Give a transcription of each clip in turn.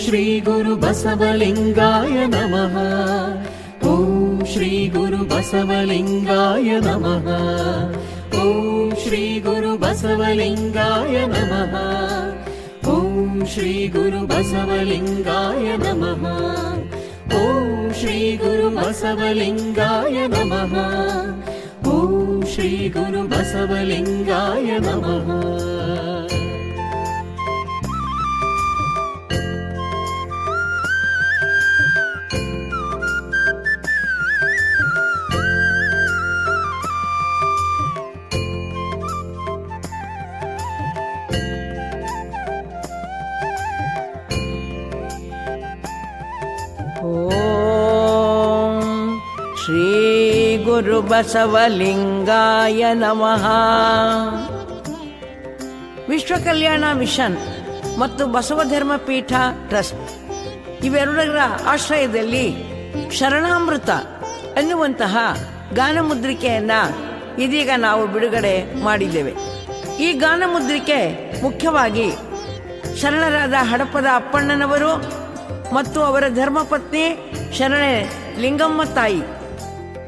ಶ್ರೀ ಗುರು ಬಸವಲಿಂಗಾಯ ನಮಃ. ಓಂ ಶ್ರೀ ಗುರು ಬಸವಲಿಂಗಾಯ ನಮಃ. ಓಂ ಶ್ರೀ ಗುರು ಬಸವಲಿಂಗಾಯ ನಮಃ. ಓಂ ಶ್ರೀ ಗುರು ಬಸವಲಿಂಗಾಯ ನಮಃ. ಓಂ ಶ್ರೀ ಗುರು ಬಸವಲಿಂಗಾಯ ನಮಃ. ಓಂ ಶ್ರೀ ಗುರು ಬಸವಲಿಂಗಾಯ ನಮಃ. ಓಂ ಶ್ರೀ ಗುರು ಬಸವಲಿಂಗಾಯ ನಮಃ. ವಿಶ್ವ ಕಲ್ಯಾಣ ಮಿಷನ್ ಮತ್ತು ಬಸವಧರ್ಮ ಪೀಠ ಟ್ರಸ್ಟ್ ಇವೆರಡರ ಆಶ್ರಯದಲ್ಲಿ ಶರಣಾಮೃತ ಎನ್ನುವಂತಹ ಗಾನಮುದ್ರಿಕೆಯನ್ನ ಇದೀಗ ನಾವು ಬಿಡುಗಡೆ ಮಾಡಿದ್ದೇವೆ. ಈ ಗಾನಮುದ್ರಿಕೆ ಮುಖ್ಯವಾಗಿ ಶರಣರಾದ ಹಡಪದ ಅಪ್ಪಣ್ಣನವರು ಮತ್ತು ಅವರ ಧರ್ಮಪತ್ನಿ ಶರಣೆ ಲಿಂಗಮ್ಮ ತಾಯಿ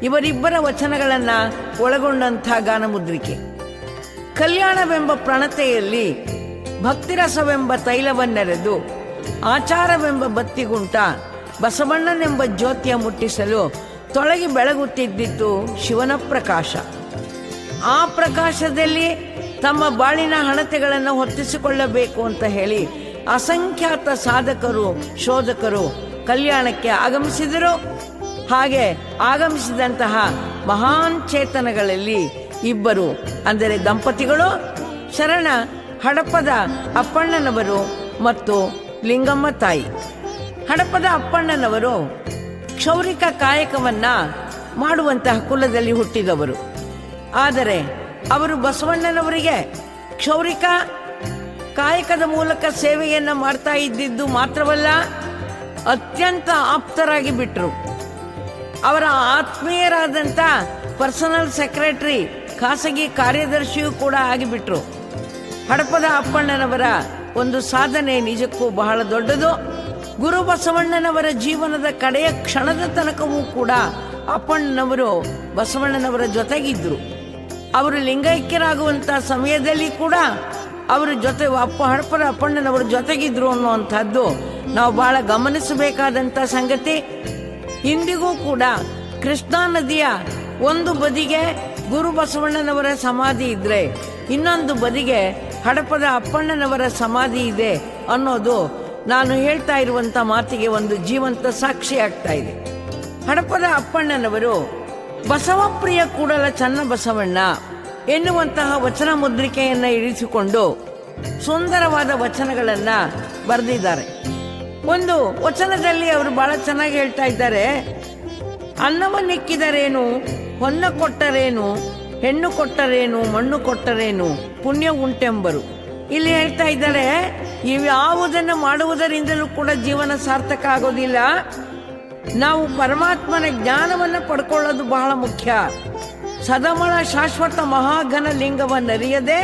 ಇವರಿಬ್ಬರ ವಚನಗಳನ್ನು ಒಳಗೊಂಡಂಥ ಗಾನಮುದ್ರಿಕೆ. ಕಲ್ಯಾಣವೆಂಬ ಪ್ರಣತೆಯಲ್ಲಿ ಭಕ್ತಿರಸವೆಂಬ ತೈಲವನ್ನೆರೆದು ಆಚಾರವೆಂಬ ಬತ್ತಿಗುಂಟ ಬಸವಣ್ಣನೆಂಬ ಜ್ಯೋತಿಯ ಮುಟ್ಟಿಸಲು ತೊಳಗಿ ಬೆಳಗುತ್ತಿದ್ದಿತ್ತು ಶಿವನ ಪ್ರಕಾಶ. ಆ ಪ್ರಕಾಶದಲ್ಲಿ ತಮ್ಮ ಬಾಳಿನ ಹಣತೆಗಳನ್ನು ಹೊತ್ತಿಸಿಕೊಳ್ಳಬೇಕು ಅಂತ ಹೇಳಿ ಅಸಂಖ್ಯಾತ ಸಾಧಕರು ಶೋಧಕರು ಕಲ್ಯಾಣಕ್ಕೆ ಆಗಮಿಸಿದರು. ಹಾಗೆ ಆಗಮಿಸಿದಂತಹ ಮಹಾನ್ ಚೇತನಗಳಲ್ಲಿ ಇಬ್ಬರು ಅಂದರೆ ದಂಪತಿಗಳು ಶರಣ ಹಡಪದ ಅಪ್ಪಣ್ಣನವರು ಮತ್ತು ಲಿಂಗಮ್ಮ ತಾಯಿ. ಹಡಪದ ಅಪ್ಪಣ್ಣನವರು ಕ್ಷೌರಿಕ ಕಾಯಕವನ್ನ ಮಾಡುವಂತಹ ಕುಲದಲ್ಲಿ ಹುಟ್ಟಿದವರು. ಆದರೆ ಅವರು ಬಸವಣ್ಣನವರಿಗೆ ಕ್ಷೌರಿಕ ಕಾಯಕದ ಮೂಲಕ ಸೇವೆಯನ್ನು ಮಾಡ್ತಾ ಇದ್ದಿದ್ದು ಮಾತ್ರವಲ್ಲ, ಅತ್ಯಂತ ಆಪ್ತರಾಗಿ ಬಿಟ್ರು. ಅವರ ಆತ್ಮೀಯರಾದಂಥ ಪರ್ಸನಲ್ ಸೆಕ್ರೆಟರಿ ಖಾಸಗಿ ಕಾರ್ಯದರ್ಶಿಯೂ ಕೂಡ ಆಗಿಬಿಟ್ರು. ಹಡಪದ ಅಪ್ಪಣ್ಣನವರ ಒಂದು ಸಾಧನೆ ನಿಜಕ್ಕೂ ಬಹಳ ದೊಡ್ಡದು. ಗುರು ಬಸವಣ್ಣನವರ ಜೀವನದ ಕಡೆಯ ಕ್ಷಣದ ತನಕವೂ ಕೂಡ ಅಪ್ಪಣ್ಣನವರು ಬಸವಣ್ಣನವರ ಜೊತೆಗಿದ್ರು. ಅವರು ಲಿಂಗೈಕ್ಯರಾಗುವಂಥ ಸಮಯದಲ್ಲಿ ಕೂಡ ಅವರ ಜೊತೆ ಹಡಪದ ಅಪ್ಪಣ್ಣನವರು ಜೊತೆಗಿದ್ರು ಅನ್ನುವಂಥದ್ದು ನಾವು ಬಹಳ ಗಮನಿಸಬೇಕಾದಂಥ ಸಂಗತಿ. ಇಂದಿಗೂ ಕೂಡ ಕೃಷ್ಣಾ ನದಿಯ ಒಂದು ಬದಿಗೆ ಗುರು ಬಸವಣ್ಣನವರ ಸಮಾಧಿ ಇದ್ರೆ ಇನ್ನೊಂದು ಬದಿಗೆ ಹಡಪದ ಅಪ್ಪಣ್ಣನವರ ಸಮಾಧಿ ಇದೆ ಅನ್ನೋದು ನಾನು ಹೇಳ್ತಾ ಇರುವಂಥ ಮಾತಿಗೆ ಒಂದು ಜೀವಂತ ಸಾಕ್ಷಿ ಆಗ್ತಾ ಇದೆ. ಹಡಪದ ಅಪ್ಪಣ್ಣನವರು ಬಸವಪ್ರಿಯ ಕೂಡಲ ಚನ್ನಬಸವಣ್ಣ ಎನ್ನುವಂತಹ ವಚನ ಮುದ್ರಿಕೆಯನ್ನು ಇರಿಸಿಕೊಂಡು ಸುಂದರವಾದ ವಚನಗಳನ್ನು ಬರೆದಿದ್ದಾರೆ. ಒಂದು ವಚನದಲ್ಲಿ ಅವರು ಬಹಳ ಚೆನ್ನಾಗಿ ಹೇಳ್ತಾ ಇದ್ದಾರೆ, ಅನ್ನವನ್ನಿಕ್ಕಿದರೇನು, ಹೊನ್ನ ಕೊಟ್ಟರೇನು, ಹೆಣ್ಣು ಕೊಟ್ಟರೇನು, ಮಣ್ಣು ಕೊಟ್ಟರೇನು, ಪುಣ್ಯ ಉಂಟೆಂಬರು. ಇಲ್ಲಿ ಹೇಳ್ತಾ ಇದ್ದಾರೆ, ಇವ್ಯಾವುದನ್ನು ಮಾಡುವುದರಿಂದಲೂ ಕೂಡ ಜೀವನ ಸಾರ್ಥಕ ಆಗೋದಿಲ್ಲ. ನಾವು ಪರಮಾತ್ಮನ ಜ್ಞಾನವನ್ನು ಪಡ್ಕೊಳ್ಳೋದು ಬಹಳ ಮುಖ್ಯ. ಸದಮಳ ಶಾಶ್ವತ ಮಹಾಘನ ಲಿಂಗವನ್ನರಿಯದೆ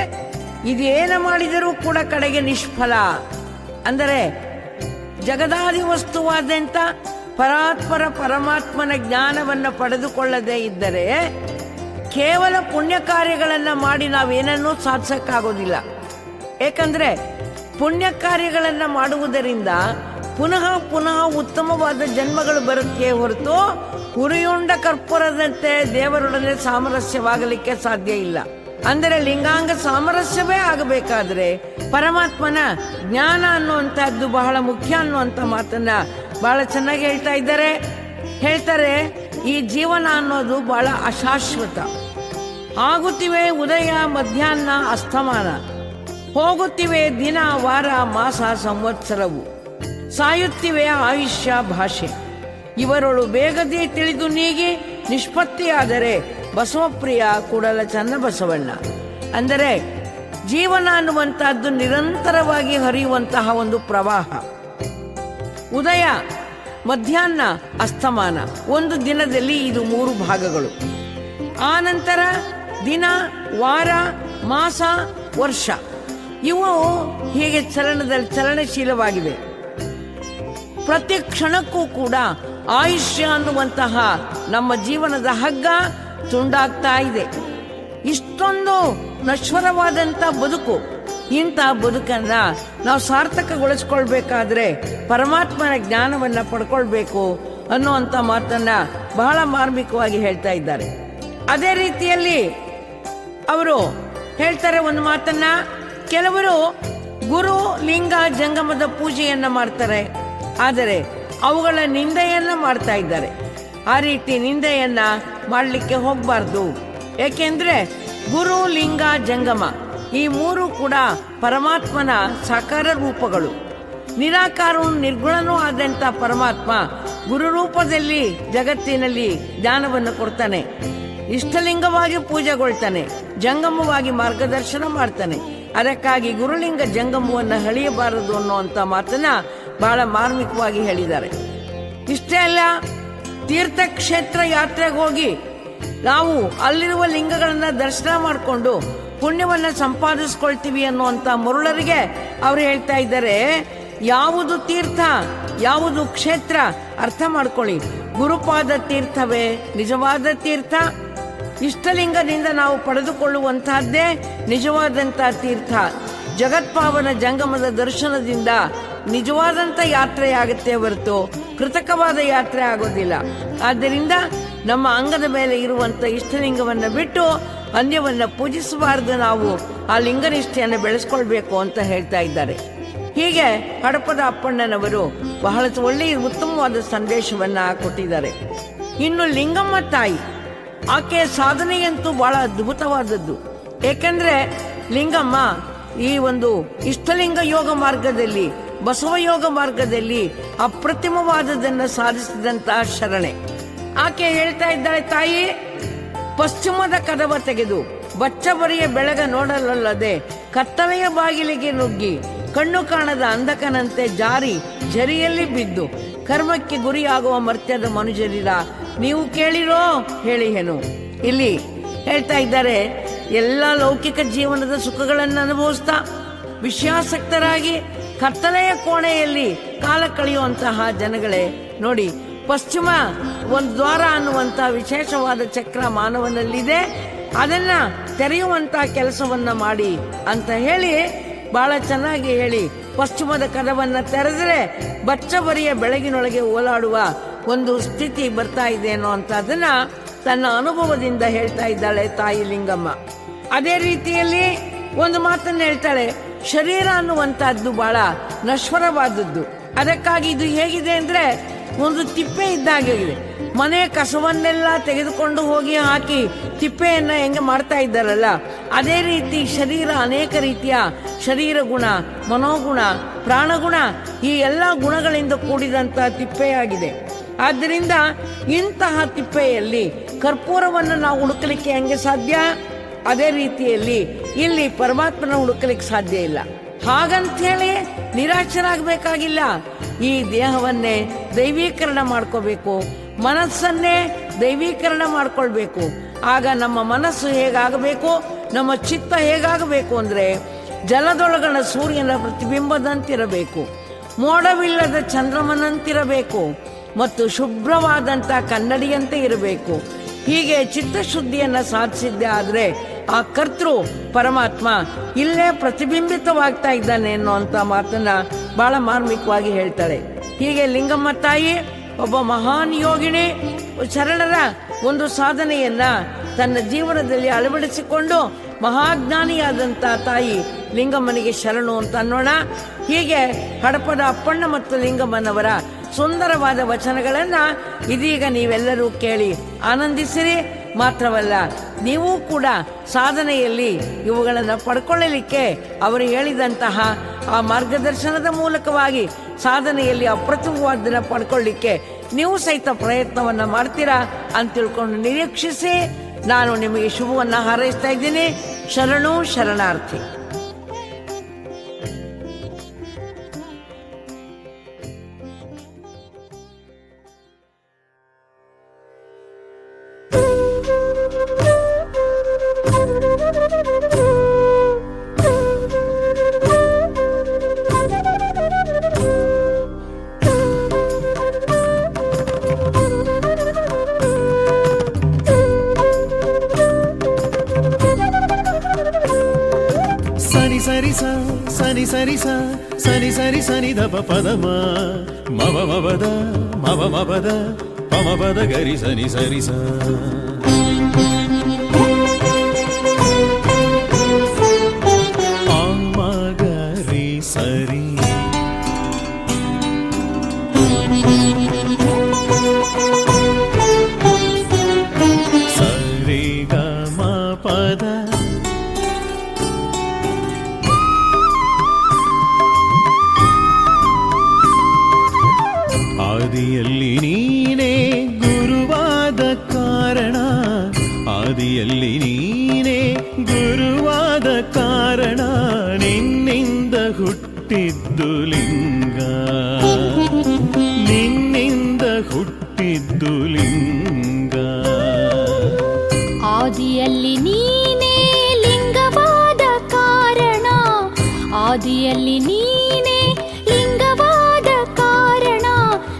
ಇದೇನು ಮಾಡಿದರೂ ಕೂಡ ಕಡೆಗೆ ನಿಷ್ಫಲ. ಅಂದರೆ ಜಗದಾದಿ ವಸ್ತುವಾದಂಥ ಪರಾತ್ಪರ ಪರಮಾತ್ಮನ ಜ್ಞಾನವನ್ನು ಪಡೆದುಕೊಳ್ಳದೇ ಇದ್ದರೆ ಕೇವಲ ಪುಣ್ಯ ಕಾರ್ಯಗಳನ್ನು ಮಾಡಿ ನಾವೇನನ್ನೂ ಸಾಧಿಸಕ್ಕಾಗೋದಿಲ್ಲ. ಏಕೆಂದರೆ ಪುಣ್ಯ ಕಾರ್ಯಗಳನ್ನು ಮಾಡುವುದರಿಂದ ಪುನಃ ಪುನಃ ಉತ್ತಮವಾದ ಜನ್ಮಗಳು ಬರುತ್ತೆ ಹೊರತು ಉರಿಯುಂಡ ಕರ್ಪೂರದಂತೆ ದೇವರೊಡನೆ ಸಾಮರಸ್ಯವಾಗಲಿಕ್ಕೆ ಸಾಧ್ಯ ಇಲ್ಲ. ಅಂದರೆ ಲಿಂಗಾಂಗ ಸಾಮರಸ್ಯವೇ ಆಗಬೇಕಾದ್ರೆ ಪರಮಾತ್ಮನ ಜ್ಞಾನ ಅನ್ನುವಂಥದ್ದು ಬಹಳ ಮುಖ್ಯ ಅನ್ನುವಂಥ ಮಾತನ್ನ ಬಹಳ ಚೆನ್ನಾಗಿ ಹೇಳ್ತಾರೆ. ಈ ಜೀವನ ಅನ್ನೋದು ಬಹಳ ಅಶಾಶ್ವತ. ಆಗುತ್ತಿವೆ ಉದಯ ಮಧ್ಯಾಹ್ನ ಅಸ್ತಮಾನ, ಹೋಗುತ್ತಿವೆ ದಿನ ವಾರ ಮಾಸ ಸಂವತ್ಸರವು, ಸಾಯುತ್ತಿವೆ ಆಯುಷ್ಯ ಭಾಷೆ. ಇವರೊಳು ಬೇಗದೆ ತಿಳಿದು ನೀಗಿ ನಿಷ್ಪತ್ತಿಯಾದರೆ ಬಸವಪ್ರಿಯ ಕೂಡಲ ಚನ್ನಬಸವಣ್ಣ. ಅಂದರೆ ಜೀವನ ಅನ್ನುವಂತಹದ್ದು ನಿರಂತರವಾಗಿ ಹರಿಯುವಂತಹ ಒಂದು ಪ್ರವಾಹ. ಉದಯ, ಮಧ್ಯಾಹ್ನ, ಅಸ್ತಮಾನ. ಒಂದು ದಿನದಲ್ಲಿ ಇದು 3 ಭಾಗಗಳು. ಆ ನಂತರ ದಿನ, ವಾರ, ಮಾಸ, ವರ್ಷ ಇವು ಹೀಗೆ ಚಲನಶೀಲವಾಗಿವೆ. ಪ್ರತಿ ಕ್ಷಣಕ್ಕೂ ಕೂಡ ಆಯುಷ್ಯ ಅನ್ನುವಂತಹ ನಮ್ಮ ಜೀವನದ ಹಗ್ಗ ತುಂಡಾಗ್ತಾ ಇದೆ. ಇಷ್ಟೊಂದು ನಶ್ವರವಾದಂಥ ಬದುಕು, ಇಂಥ ಬದುಕನ್ನ ನಾವು ಸಾರ್ಥಕಗೊಳಿಸ್ಕೊಳ್ಬೇಕಾದ್ರೆ ಪರಮಾತ್ಮನ ಜ್ಞಾನವನ್ನ ಪಡ್ಕೊಳ್ಬೇಕು ಅನ್ನುವಂಥ ಮಾತನ್ನ ಬಹಳ ಮಾರ್ಮಿಕವಾಗಿ ಹೇಳ್ತಾ ಇದ್ದಾರೆ. ಅದೇ ರೀತಿಯಲ್ಲಿ ಅವರು ಹೇಳ್ತಾರೆ ಒಂದು ಮಾತನ್ನ, ಕೆಲವರು ಗುರು ಲಿಂಗ ಜಂಗಮದ ಪೂಜೆಯನ್ನ ಮಾಡ್ತಾರೆ, ಆದರೆ ಅವುಗಳ ನಿಂದೆಯನ್ನ ಮಾಡ್ತಾ ಇದ್ದಾರೆ. ಆ ರೀತಿ ನಿಂದೆಯನ್ನ ಮಾಡಲಿಕ್ಕೆ ಹೋಗಬಾರ್ದು. ಏಕೆಂದ್ರೆ ಗುರು ಲಿಂಗ ಜಂಗಮ ಈ ಮೂರು ಕೂಡ ಪರಮಾತ್ಮನ ಸಾಕಾರ ರೂಪಗಳು. ನಿರಾಕಾರವೂ ನಿರ್ಗುಣನೂ ಆದಂಥ ಪರಮಾತ್ಮ ಗುರು ರೂಪದಲ್ಲಿ ಜಗತ್ತಿನಲ್ಲಿ ಜ್ಞಾನವನ್ನು ಕೊಡ್ತಾನೆ, ಇಷ್ಟಲಿಂಗವಾಗಿ ಪೂಜೆಗೊಳ್ತಾನೆ, ಜಂಗಮವಾಗಿ ಮಾರ್ಗದರ್ಶನ ಮಾಡ್ತಾನೆ. ಅದಕ್ಕಾಗಿ ಗುರುಲಿಂಗ ಜಂಗಮವನ್ನು ಹಳಿಯಬಾರದು ಅನ್ನುವಂಥ ಮಾತನ್ನ ಬಹಳ ಮಾರ್ಮಿಕವಾಗಿ ಹೇಳಿದ್ದಾರೆ. ಇಷ್ಟೇ ಅಲ್ಲ, ತೀರ್ಥಕ್ಷೇತ್ರ ಯಾತ್ರೆಗೆ ಹೋಗಿ ನಾವು ಅಲ್ಲಿರುವ ಲಿಂಗಗಳನ್ನ ದರ್ಶನ ಮಾಡಿಕೊಂಡು ಪುಣ್ಯವನ್ನ ಸಂಪಾದಿಸ್ಕೊಳ್ತೀವಿ ಅನ್ನುವಂಥ ಮರುಳರಿಗೆ ಅವರು ಹೇಳ್ತಾ ಇದ್ದಾರೆ, ಯಾವುದು ತೀರ್ಥ ಯಾವುದು ಕ್ಷೇತ್ರ ಅರ್ಥ ಮಾಡ್ಕೊಳ್ಳಿ. ಗುರುಪಾದ ತೀರ್ಥವೇ ನಿಜವಾದ ತೀರ್ಥ. ಇಷ್ಟಲಿಂಗದಿಂದ ನಾವು ಪಡೆದುಕೊಳ್ಳುವಂತಹದ್ದೇ ನಿಜವಾದಂಥ ತೀರ್ಥ. ಜಗತ್ಪಾವನ ಜಂಗಮದ ದರ್ಶನದಿಂದ ನಿಜವಾದಂಥ ಯಾತ್ರೆಯಾಗುತ್ತೆ ಹೊರತು ಕೃತಕವಾದ ಯಾತ್ರೆ ಆಗೋದಿಲ್ಲ. ಆದ್ದರಿಂದ ನಮ್ಮ ಅಂಗದ ಮೇಲೆ ಇರುವಂಥ ಇಷ್ಟಲಿಂಗವನ್ನು ಬಿಟ್ಟು ಅನ್ಯವನ್ನ ಪೂಜಿಸಬಾರದು, ನಾವು ಆ ಲಿಂಗನಿಷ್ಠೆಯನ್ನು ಬೆಳೆಸ್ಕೊಳ್ಬೇಕು ಅಂತ ಹೇಳ್ತಾ ಇದ್ದಾರೆ. ಹೀಗೆ ಹಡಪದ ಅಪ್ಪಣ್ಣನವರು ಬಹಳ ಒಳ್ಳೆಯ ಉತ್ತಮವಾದ ಸಂದೇಶವನ್ನ ಕೊಟ್ಟಿದ್ದಾರೆ. ಇನ್ನು ಲಿಂಗಮ್ಮ ತಾಯಿ, ಆಕೆಯ ಸಾಧನೆಯಂತೂ ಬಹಳ ಅದ್ಭುತವಾದದ್ದು. ಏಕೆಂದ್ರೆ ಲಿಂಗಮ್ಮ ಈ ಒಂದು ಇಷ್ಟಲಿಂಗ ಯೋಗ ಮಾರ್ಗದಲ್ಲಿ, ಬಸವ ಯೋಗ ಮಾರ್ಗದಲ್ಲಿ ಅಪ್ರತಿಮವಾದದನ್ನ ಸಾಧಿಸಿದಂತಹ ಶರಣೆ. ಆಕೆ ಹೇಳ್ತಾ ಇದ್ದಾಳೆ, ತಾಯಿ ಪಶ್ಚಿಮದ ಕದವ ತೆಗೆದು ಬಚ್ಚಬರಿಯ ಬೆಳಗ ನೋಡಲಲ್ಲದೆ ಕತ್ತಲೆಯ ಬಾಗಿಲಿಗೆ ನುಗ್ಗಿ ಕಣ್ಣು ಕಾಣದ ಅಂಧಕನಂತೆ ಜಾರಿ ಜರಿಯಲ್ಲಿ ಬಿದ್ದು ಕರ್ಮಕ್ಕೆ ಗುರಿಯಾಗುವ ಮರ್ತ್ಯದ ಮನುಜರಿರ ನೀವು ಕೇಳಿರೋ ಹೇಳಿ ಏನು. ಇಲ್ಲಿ ಹೇಳ್ತಾ ಇದ್ದಾರೆ, ಎಲ್ಲ ಲೌಕಿಕ ಜೀವನದ ಸುಖಗಳನ್ನು ಅನುಭವಿಸ್ತಾ ವಿಷಯಾಸಕ್ತರಾಗಿ ಕತ್ತಲೆಯ ಕೋಣೆಯಲ್ಲಿ ಕಾಲ ಕಳೆಯುವಂತಹ ಜನಗಳೇ ನೋಡಿ, ಪಶ್ಚಿಮ ಒಂದು ದ್ವಾರ ಅನ್ನುವಂಥ ವಿಶೇಷವಾದ ಚಕ್ರ ಮಾನವನಲ್ಲಿದೆ, ಅದನ್ನ ತೆರೆಯುವಂತಹ ಕೆಲಸವನ್ನ ಮಾಡಿ ಅಂತ ಹೇಳಿ ಬಹಳ ಚೆನ್ನಾಗಿ ಹೇಳಿ, ಪಶ್ಚಿಮದ ಕದವನ್ನ ತೆರೆದರೆ ಬಚ್ಚಬರಿಯ ಬೆಳಗಿನೊಳಗೆ ಓಲಾಡುವ ಒಂದು ಸ್ಥಿತಿ ಬರ್ತಾ ಇದೆ ಅನ್ನೋ ಅಂತದನ್ನ ತನ್ನ ಅನುಭವದಿಂದ ಹೇಳ್ತಾ ಇದ್ದಾಳೆ ತಾಯಿ ಲಿಂಗಮ್ಮ. ಅದೇ ರೀತಿಯಲ್ಲಿ ಒಂದು ಮಾತನ್ನು ಹೇಳ್ತಾಳೆ, ಶರೀರ ಅನ್ನುವಂತಹದ್ದು ಬಹಳ ನಶ್ವರವಾದದ್ದು. ಅದಕ್ಕಾಗಿ ಇದು ಹೇಗಿದೆ ಅಂದ್ರೆ ಒಂದು ತಿಪ್ಪೆ ಇದ್ದಾಗಿದೆ. ಮನೆ ಕಸವನ್ನೆಲ್ಲ ತೆಗೆದುಕೊಂಡು ಹೋಗಿ ಹಾಕಿ ತಿಪ್ಪೆಯನ್ನ ಹೆಂಗೆ ಮಾಡ್ತಾ ಇದ್ದಾರಲ್ಲ, ಅದೇ ರೀತಿ ಶರೀರ ಅನೇಕ ರೀತಿಯ ಶರೀರ ಗುಣ, ಮನೋಗುಣ, ಪ್ರಾಣಗುಣ, ಈ ಎಲ್ಲ ಗುಣಗಳಿಂದ ಕೂಡಿದಂತಹ ತಿಪ್ಪೆಯಾಗಿದೆ. ಆದ್ದರಿಂದ ಇಂತಹ ತಿಪ್ಪೆಯಲ್ಲಿ ಕರ್ಪೂರವನ್ನು ನಾವು ಹುಡುಕಲಿಕ್ಕೆ ಹೆಂಗೆ ಸಾಧ್ಯ, ಅದೇ ರೀತಿಯಲ್ಲಿ ಇಲ್ಲಿ ಪರಮಾತ್ಮನ ಹುಡುಕಲಿಕ್ಕೆ ಸಾಧ್ಯ ಇಲ್ಲ. ಹಾಗಂತೇಳಿ ನಿರಾಶರಾಗಬೇಕಾಗಿಲ್ಲ. ಈ ದೇಹವನ್ನೇ ದೈವೀಕರಣ ಮಾಡ್ಕೋಬೇಕು, ಮನಸ್ಸನ್ನೇ ದೈವೀಕರಣ ಮಾಡ್ಕೊಳ್ಬೇಕು. ಆಗ ನಮ್ಮ ಮನಸ್ಸು ಹೇಗಾಗಬೇಕು, ನಮ್ಮ ಚಿತ್ತ ಹೇಗಾಗಬೇಕು ಅಂದ್ರೆ ಜಲದೊಳಗಣ ಸೂರ್ಯನ ಪ್ರತಿಬಿಂಬದಂತಿರಬೇಕು, ಮೋಡವಿಲ್ಲದ ಚಂದ್ರಮನಂತಿರಬೇಕು ಮತ್ತು ಶುಭ್ರವಾದಂಥ ಕನ್ನಡಿಯಂತೆ ಇರಬೇಕು. ಹೀಗೆ ಚಿತ್ತಶುದ್ಧಿಯನ್ನ ಸಾಧಿಸಿದ್ದೆ ಆದ್ರೆ ಆ ಕರ್ತೃ ಪರಮಾತ್ಮ ಇಲ್ಲೇ ಪ್ರತಿಬಿಂಬಿತವಾಗ್ತಾ ಇದ್ದಾನೆ ಅನ್ನುವಂಥ ಮಾತನ್ನ ಬಹಳ ಮಾರ್ಮಿಕವಾಗಿ ಹೇಳ್ತಾಳೆ. ಹೀಗೆ ಲಿಂಗಮ್ಮ ತಾಯಿ ಒಬ್ಬ ಮಹಾನ್ ಯೋಗಿನಿ, ಶರಣರ ಒಂದು ಸಾಧನೆಯನ್ನ ತನ್ನ ಜೀವನದಲ್ಲಿ ಅಳವಡಿಸಿಕೊಂಡು ಮಹಾಜ್ಞಾನಿಯಾದಂಥ ತಾಯಿ ಲಿಂಗಮ್ಮನಿಗೆ ಶರಣು ಅಂತ ಅನ್ನೋಣ. ಹೀಗೆ ಹಡಪದ ಅಪ್ಪಣ್ಣ ಮತ್ತು ಲಿಂಗಮ್ಮನವರ ಸುಂದರವಾದ ವಚನಗಳನ್ನ ಇದೀಗ ನೀವೆಲ್ಲರೂ ಕೇಳಿ ಆನಂದಿಸಿರಿ. ಮಾತ್ರವಲ್ಲ, ನೀವು ಕೂಡ ಸಾಧನೆಯಲ್ಲಿ ಇವುಗಳನ್ನು ಪಡ್ಕೊಳ್ಳಲಿಕ್ಕೆ ಅವರು ಹೇಳಿದಂತಹ ಆ ಮಾರ್ಗದರ್ಶನದ ಮೂಲಕವಾಗಿ ಸಾಧನೆಯಲ್ಲಿ ಅಪ್ರತಿಮವಾದನ್ನ ಪಡ್ಕೊಳ್ಳಿಕ್ಕೆ ನೀವು ಸಹಿತ ಪ್ರಯತ್ನವನ್ನ ಮಾಡ್ತೀರಾ ಅಂತ ತಿಳ್ಕೊಂಡು ನಿರೀಕ್ಷಿಸಿ ನಾನು ನಿಮಗೆ ಶುಭವನ್ನ ಹಾರೈಸ್ತಾ ಇದ್ದೀನಿ. ಶರಣು ಶರಣಾರ್ಥಿ. ಸರಿ ಸ ಸರಿ ಸರಿ ಸನಿ ದ ಪದ ಮವ ಮವದ ಮವ ಮವದ ಪಮ ಪದ ಗರಿ ಸನಿ ಸರಿ ಸ ಗರಿ ಸರಿ ಸರಿ ಗ ಮ ಪದ ಆದಿಯಲ್ಲಿ ನೀನೇ ಗುರುವಾದ ಕಾರಣ ಆದಿಯಲ್ಲಿ ನೀನೇ ಗುರುವಾದ ಕಾರಣ ನಿನ್ನಿಂದ ಹುಟ್ಟಿದ್ದು ಲಿಂಗ ನಿನ್ನಿಂದ ಹುಟ್ಟಿದ್ದು ಲಿಂಗ ಆದಿಯಲ್ಲಿ ನೀನೇ ಲಿಂಗವಾದ ಕಾರಣ ಆದಿಯಲ್ಲಿ ನೀನೇ ಲಿಂಗವಾದ ಕಾರಣ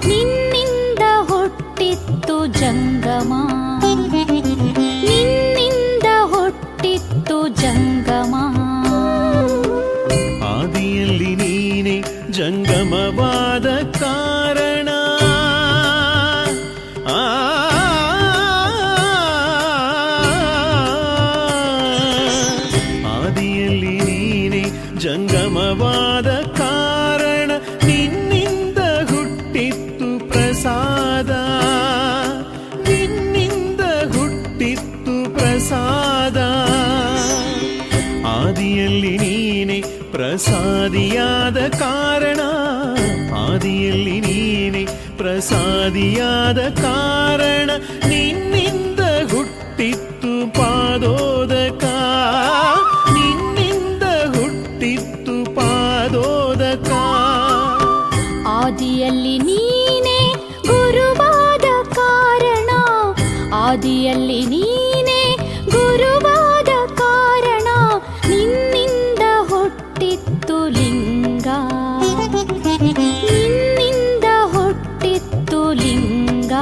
ನಿನ್ನಿಂದ ಹುಟ್ಟಿತ್ತು ಜಂಗಮ ನಿನ್ನಿಂದ ಹುಟ್ಟಿತ್ತು ಜಂಗಮ ಆದಿಯಲ್ಲಿ ನೀನೆ ಜಂಗಮವಾದ ಕಾರಣ ಆದಿಯಲ್ಲಿ ನೀನೆ ಜಂಗಮವಾದ ಕಾರಣ ನಿನ್ನಿಂದ ಹುಟ್ಟಿತ್ತು ಪ್ರಸಾದ ನಿನ್ನಿಂದ ಹುಟ್ಟಿತ್ತು ಪ್ರಸಾದ ಆದಿಯಲ್ಲಿ ನೀನೆ ಪ್ರಸಾದಿಯಾದ ಕಾರಣ ಆದಿಯಲ್ಲಿ ನೀನೆ ಪ್ರಸಾದಿಯಾದ ಕಾರಣ ನಿನ್ನಿಂದ ಹುಟ್ಟಿತ್ತು ಪಾದೋದಕ ನಿನ್ನಿಂದ ಹುಟ್ಟಿತ್ತು ಪಾದೋದಕ ಆದಿಯಲ್ಲಿ ನೀನೇ ಗುರುವಾದ ಕಾರಣ ಆದಿಯಲ್ಲಿ ನೀನೇ ಗುರುವಾದ ಕಾರಣ ನಿನ್ನಿಂದ ಹುಟ್ಟಿತ್ತು ಲಿಂಗ ನಿನ್ನಿಂದ ಹುಟ್ಟಿತ್ತು ಲಿಂಗ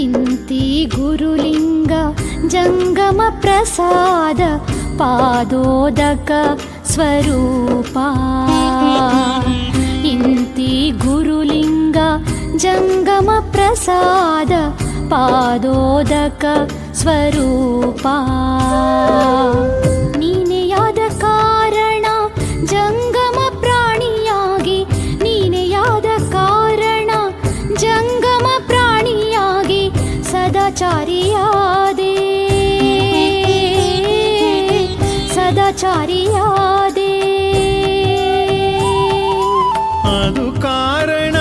ಇಂತಿ ಗುರುಲಿಂಗ ಜಂಗಮ ಪ್ರಸಾದ ಪಾದೋದಕ ಸ್ವರೂಪ ಇಂತಿ ಗುರುಲಿಂಗ ಜಂಗಮ ಪ್ರಸಾದ ಪಾದೋದಕ ಸ್ವರೂಪ ನೀನೆಯಾದ ಕಾರಣ ಜಂಗಮ ಪ್ರಾಣಿಯಾಗಿ ನೀನೆಯಾದ ಕಾರಣ ಜಂಗಮ ಪ್ರಾಣಿಯಾಗಿ ಸದಾಚಾರಿಯಾದೆ ಸದಾಚಾರಿಯಾದೆ ಅದು ಕಾರಣ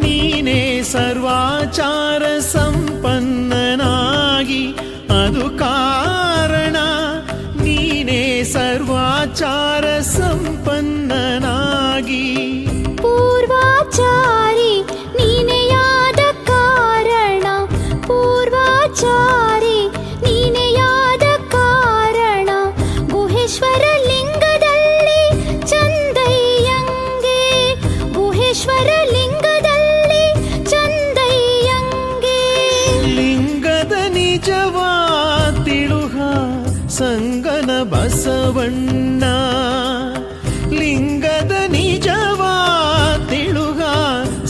ನೀನೇ ಸರ್ವಾಚಾರ ಸಂಪನ್ನನಾಗಿ ಅದು ಕಾರಣ ನೀನೇ ಸರ್ವಾಚಾರ ಸಂಪನ್ನನಾಗಿ ಪೂರ್ವಾಚಾರಿ ನೀನೆಯಾದ ಕಾರಣ ಪೂರ್ವಾಚಾರಿ ನೀನೆಯಾದ ಕಾರಣ ಗುಹೇಶ್ವರ ಲಿಂಗದಲ್ಲಿ ಚಂದಯ್ಯಂಗೆ ಗುಹೇಶ್ವರ ಲಿಂಗದಲ್ಲಿ ಚಂದಯ್ಯಂಗೆ ಲಿಂಗದ ನಿಜವಾ ತಿಳುಹ ಸಂಗನ ಬಸವಣ್ಣ ಲಿಂಗದ ನಿಜವಾ ತಿಳುಗ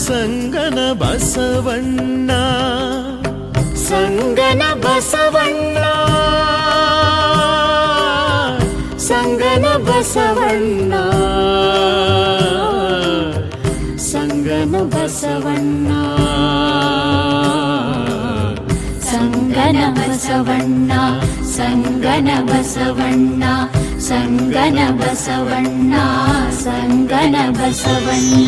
ಸಂಗನ ಬಸವಣ್ಣ ಸಂಗನ ಬಸವಣ್ಣ ಸಂಗನ ಬಸವಣ್ಣ ಸಂಗನ ಬಸವಣ್ಣ ಸಂಗನ ಬಸವಣ್ಣ ಸಂಗನ ಬಸವಣ್ಣ ಸಂಗನ ಬಸವಣ್ಣ ಸಂಗನ ಬಸವಣ್ಣ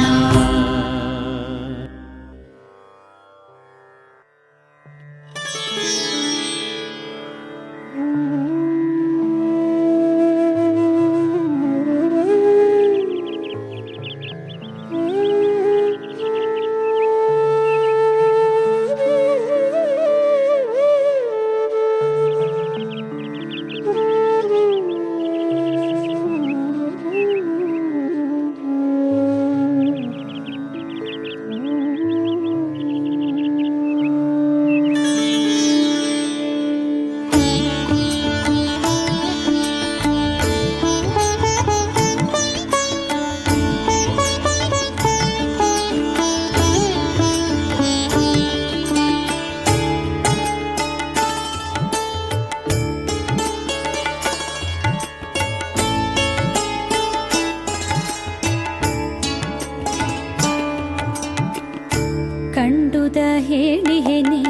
ಹೇಳಿಹೆನೆ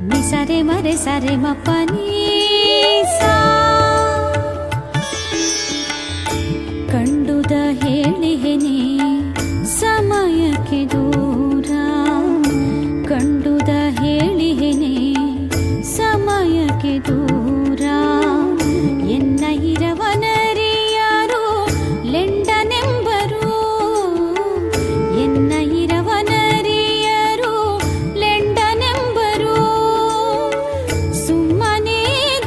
ನಿಸರೆ ಮರೆ ಸರೆ ಮಪನಿ ಕಂಡುದ ಹೇಳಿಹೆನೆ ಸಮಯಕ್ಕೆ ದೂರ ಕಂಡುದ ಹೇಳಿಹೆನೆ ಸಮಯಕ್ಕೆ ದೂರ ಎನ್ನ ಇರವನರಿಯಾರು ಲೆಂಡನೆಂಬರು ಎನ್ನ ಇರವನರಿಯರು ಲೆಂಡನೆಂಬರು ಸುಮ್ಮನಿದ್ದೇನೆ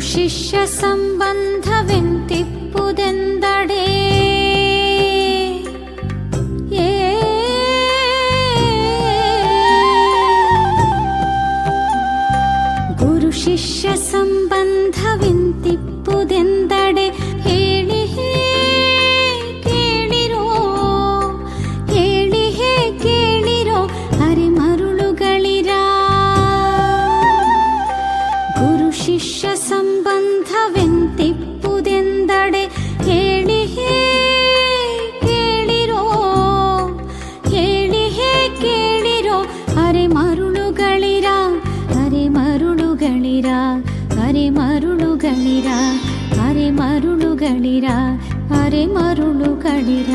ಶಿಷ್ಯ ಸಂಬಂಧವೆಂತಿಪ್ಪುದೆಂದಡೆ ಗುರು ಶಿಷ್ಯ ಸಂಬಂಧವೆಂತಿಪ್ಪುದೆಂದಡೆ ಹೇಳಿ ಕೇಳಿರೋ ಅರೆ ಮರುಳುಗಳಿರ ಗುರು ಶಿಷ್ಯ ಸಂಬಂಧವೆಂತಿಪ್ಪುದೆಂದಡೆ ಹೇಳಿ ಕೇಳಿರೋ ಅರೆ ಮರುಳುಗಳಿರ ಅರೆ ಮರುಳುಗಳಿರ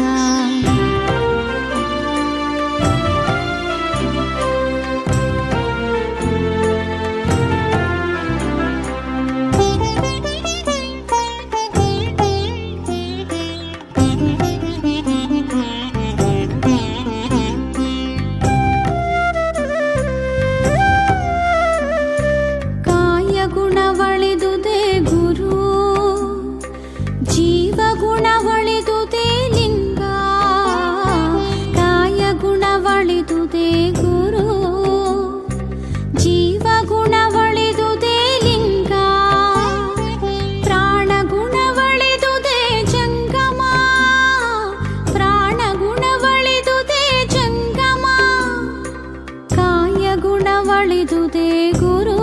ಕಾಯಗುಣವಳಿದುದೇ ಗುರು ಜೀವಗುಣವಳಿದುದೇ ಲಿಂಗ ಕಾಯಗುಣವಳಿದುದೇ ಗುರು ಜೀವಗುಣವಳಿದುದೇ ಲಿಂಗ ಪ್ರಾಣಗುಣವಳಿದುದೇ ಜಂಗಮ ಕಾಯಗುಣವಳಿದುದೇ ಗುರು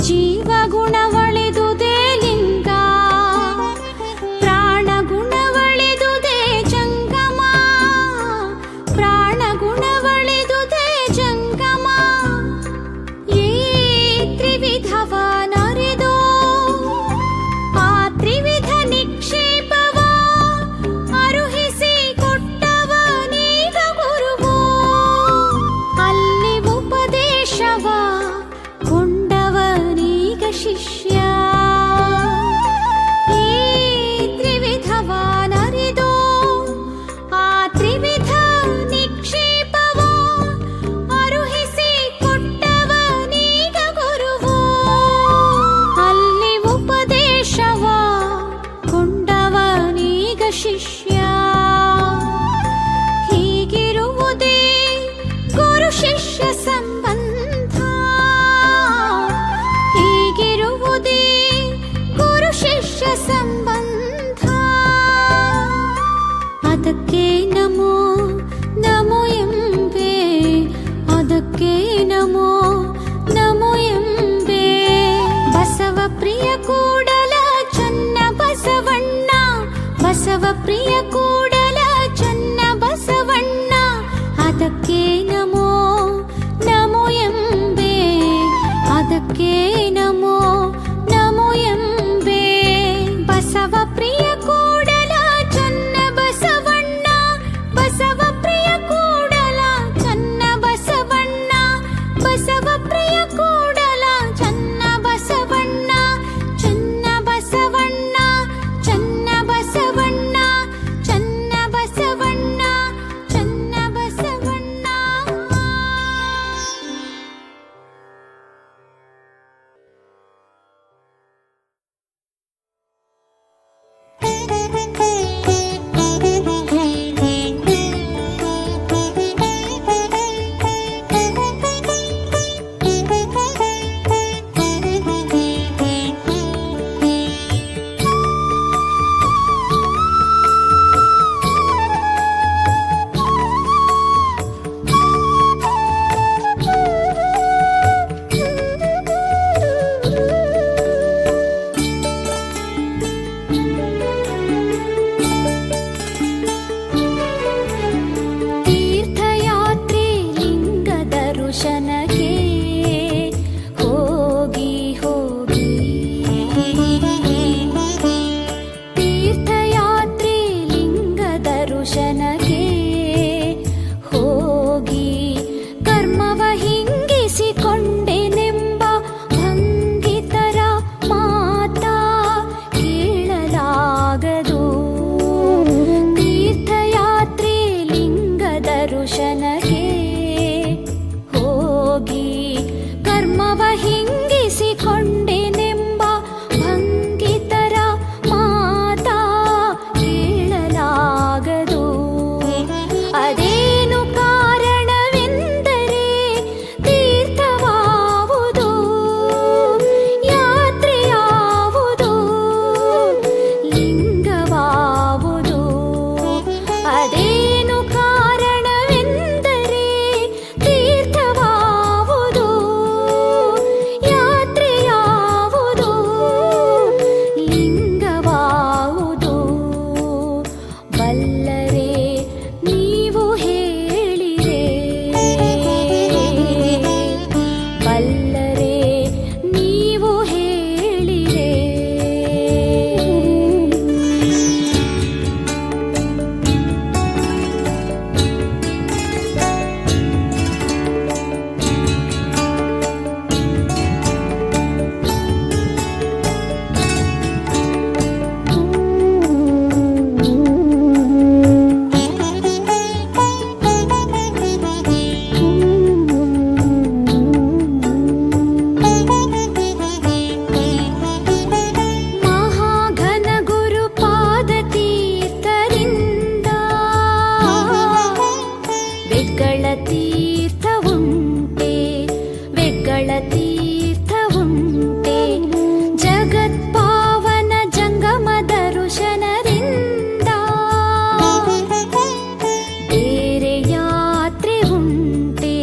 ಜೀವಗುಣವಳಿದುದೇ ಲಿಂಗ ಪ್ರಾಣಗುಣವಳಿದುದೇ ಜಂಗಮ ಈ ತ್ರಿವಿಧವನರಿದು ಆ ತ್ರಿವಿಧ ನಿಕ್ಷೇಪವ ಅರುಹಿಸಿ ಕೊಟ್ಟವನೀಗ ಗುರುವು ಅಲ್ಲಿ ಉಪದೇಶವ ಕೊಂಡವನೀಗ ಶಿಷ್ಯ ಈ ತ್ರಿವಿಧವನರಿದು ಆ ತ್ರಿವಿಧ ನಿಕ್ಷೇಪವ ಅರುಹಿಸಿ ಕೊಟ್ಟವನೀಗ ಗುರುವು ಅಲ್ಲಿ ಉಪದೇಶವ ಕೊಂಡವನೀಗ ಶಿಷ್ಯ ಹೀಗಿರುವುದೇ ಗುರು ಶಿಷ್ಯ ಸಂಬಂಧ ಹೀಗಿರುವುದೇ ಗುರು ಶಿಷ್ಯ ಸಂಬಂಧ ಅದಕ್ಕೆ ನಮೋ ನಮೋ ಎಂಬೆ ಅದಕ್ಕೆ ನಮೋ ನಮೋ ಎಂಬೆ ಬಸವ ಪ್ರಿಯ ಕೂಡಲ ಚನ್ನ ಬಸವಣ್ಣ ಬಸವ ಪ್ರಿಯ ಕೂಡಲ ಚನ್ನ ಬಸವಣ್ಣ ಅದಕ್ಕೆ ನಮೋ ನಮೋ ಎಂಬೆ ಅದಕ್ಕೆ ನಮೋ ನಮೋ ಎಂಬೆ ಬಸವ ಪ್ರಿಯ ಕೂಡಲ ಚನ್ನ ಬಸವಣ್ಣ ಬಸವ ಪ್ರಿಯ ಕೂಡಲ ಚನ್ನ ಬಸವಣ್ಣ ಬಸವ ಪ್ರಿಯ ಕೂಡಲ ಚನ್ನ ಬಸವಣ್ಣ ಚನ್ನ ಬಸವಣ್ಣ ಚನ್ನ ಬಸವಣ್ಣ ಚನ್ನ ಬಸವಣ್ಣ ಚನ್ನ ಬಸವಣ್ಣ ತೀರ್ಥಯಾತ್ರೆ ಲಿಂಗ ದರ್ಶನಕ್ಕೆ ಹೋಗಿ ತೀರ್ಥಯಾತ್ರೆ ಲಿಂಗ ದರ್ಶನಕ್ಕೆ ಹೋಗಿ ಕರ್ಮವ ಹಿಂಗಿಸಿಕೊಂಡೆನೆಂಬ ಭಂಗಿತರ ಮಾತಾ ಕೇಳಲಾಗದು ತೀರ್ಥಯಾತ್ರೆ ಲಿಂಗ ದರ್ಶನಕ್ಕೆ ಹೋಗಿ ಕರ್ಮವ ಹಿಂಗಿಸಿಕೊಂಡೆನೆಂಬ ಹೆಗ್ಗಳ ತೀರ್ಥವುಂಟೆ ಜಗತ್ಪಾವನ ಜಂಗಮ ದರ್ಶನದಿಂದ ಬೇರೆ ಯಾತ್ರೆ ಉಂಟೆ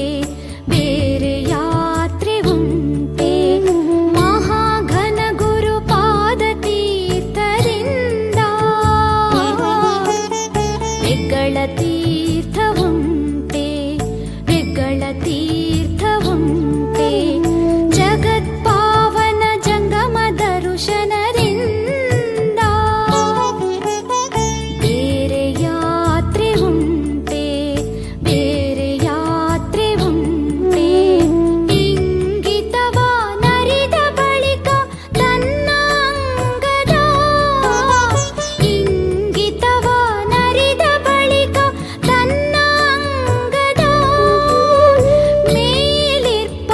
ಬೇರೆ ಯಾತ್ರೆ ಉಂಟೆ ಮಹಾಘನ ಗುರುಪಾದ ತೀರ್ಥರಿಂದ ಹೆಗ್ಗಳ ತೀರ್ಥವುಂಟೆ ಹೆಗ್ಗಳ ತೀರ್ಥವುಂಟೆ ಜಗತ್ಪಾವನ ಜಂಗಮ ದರ್ಶನರಿಂದ ಬೇರೆ ಯಾತ್ರೆ ಉಂಟೆ ಬೇರೆ ಯಾತ್ರೆ ಉಂಟೆ ಇಂಗಿತವ ನರಿದ ಬಳಿಕ ತನ್ನ ಅಂಗದ ಇಂಗಿತವ ನರಿದ ಬಳಿಕ ತನ್ನ ಅಂಗದ ಮೇಲಿರ್ಪ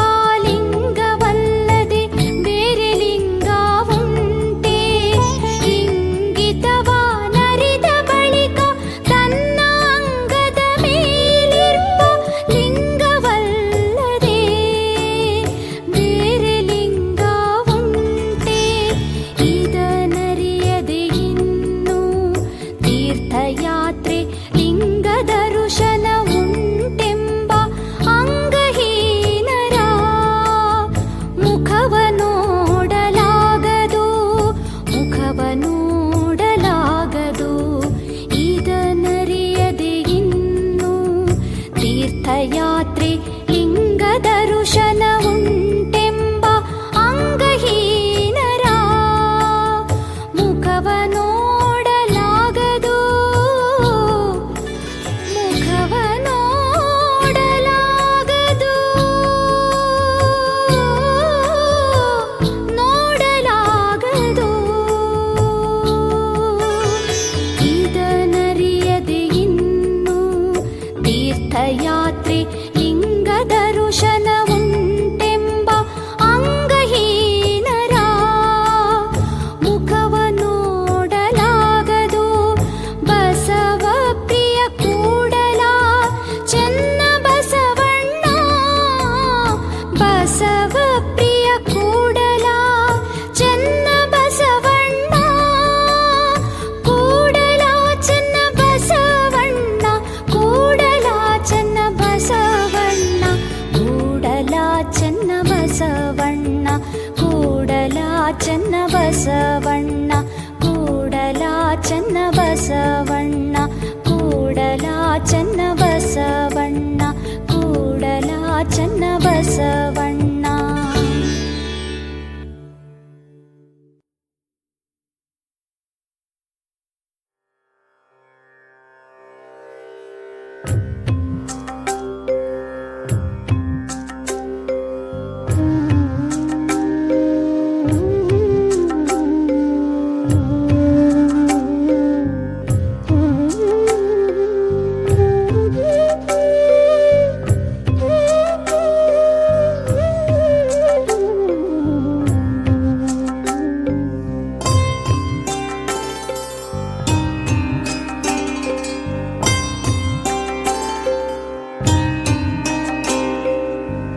ಲಿಂಗವಲ್ಲದೆ ಬೇರೆ ಲಿಂಗ ಉಂಟೆ ಇಂಗಿತವ ನರಿದ ಬಳಿಕ ತನ್ನ ಅಂಗದ ಮೇಲಿರ್ಪ ಲಿಂಗವಲ್ಲದೆ ಬೇರೆ ಲಿಂಗ ಉಂಟೆ ಇದನರಿಯದೆ ಇನ್ನು ತೀರ್ಥಯಾತ್ರೆ ಲಿಂಗ ದರ್ಶನ ಉಂಟೆಂಬ ಅಂಗಹೀನರ ಮುಖವ ನೋಡಲಾಗದು ಮುಖವ ನೋಡಲಾಗದು ಇದನರಿಯದೆ ಇನ್ನು ತೀರ್ಥಯಾತ್ರೆ ಲಿಂಗ ದರ್ಶನ ಉಂಟೆಂಬ ಅಂಗಹೀನರ ಮುಖವ ನೋಡಲಾಗದು ಮುಖವ ನೋಡಲಾಗದು ನೋಡಲಾಗದು ಇದನರಿಯದೆ ಇನ್ನು ತೀರ್ಥಯಾತ್ರೆ ಲಿಂಗ ದರ್ಶನ ಉಂಟೆಂಬ ಅಂಗಹೀನರ ಮುಖವ ನೋಡಲಾಗದು ಬಸವ ಪ್ರಿಯ ಕೂಡಲ ಚೆನ್ನ ಬಸವಣ್ಣ ಬಸವ ಪ್ರಿಯ ಕೂಡಲ ಚೆನ್ನ ಬಸವಣ್ಣ ಕೂಡಲ ಚೆನ್ನ ಬಸವಣ್ಣ ಕೂಡಲ ಚೆನ್ನ ಬಸವಣ್ಣ ಕೂಡಲ ಚೆನ್ನ ಬಸವಣ್ಣ ಕೂಡಲ ಚೆನ್ನ ಬಸವಣ್ಣ ಕೂಡಲ ಚೆನ್ನ ಬಸವಣ್ಣ ಕೂಡಲ ಚೆನ್ನ ಬಸವಣ್ಣ ಕೂಡಲ ಚೆನ್ನ ಬಸವಣ್ಣ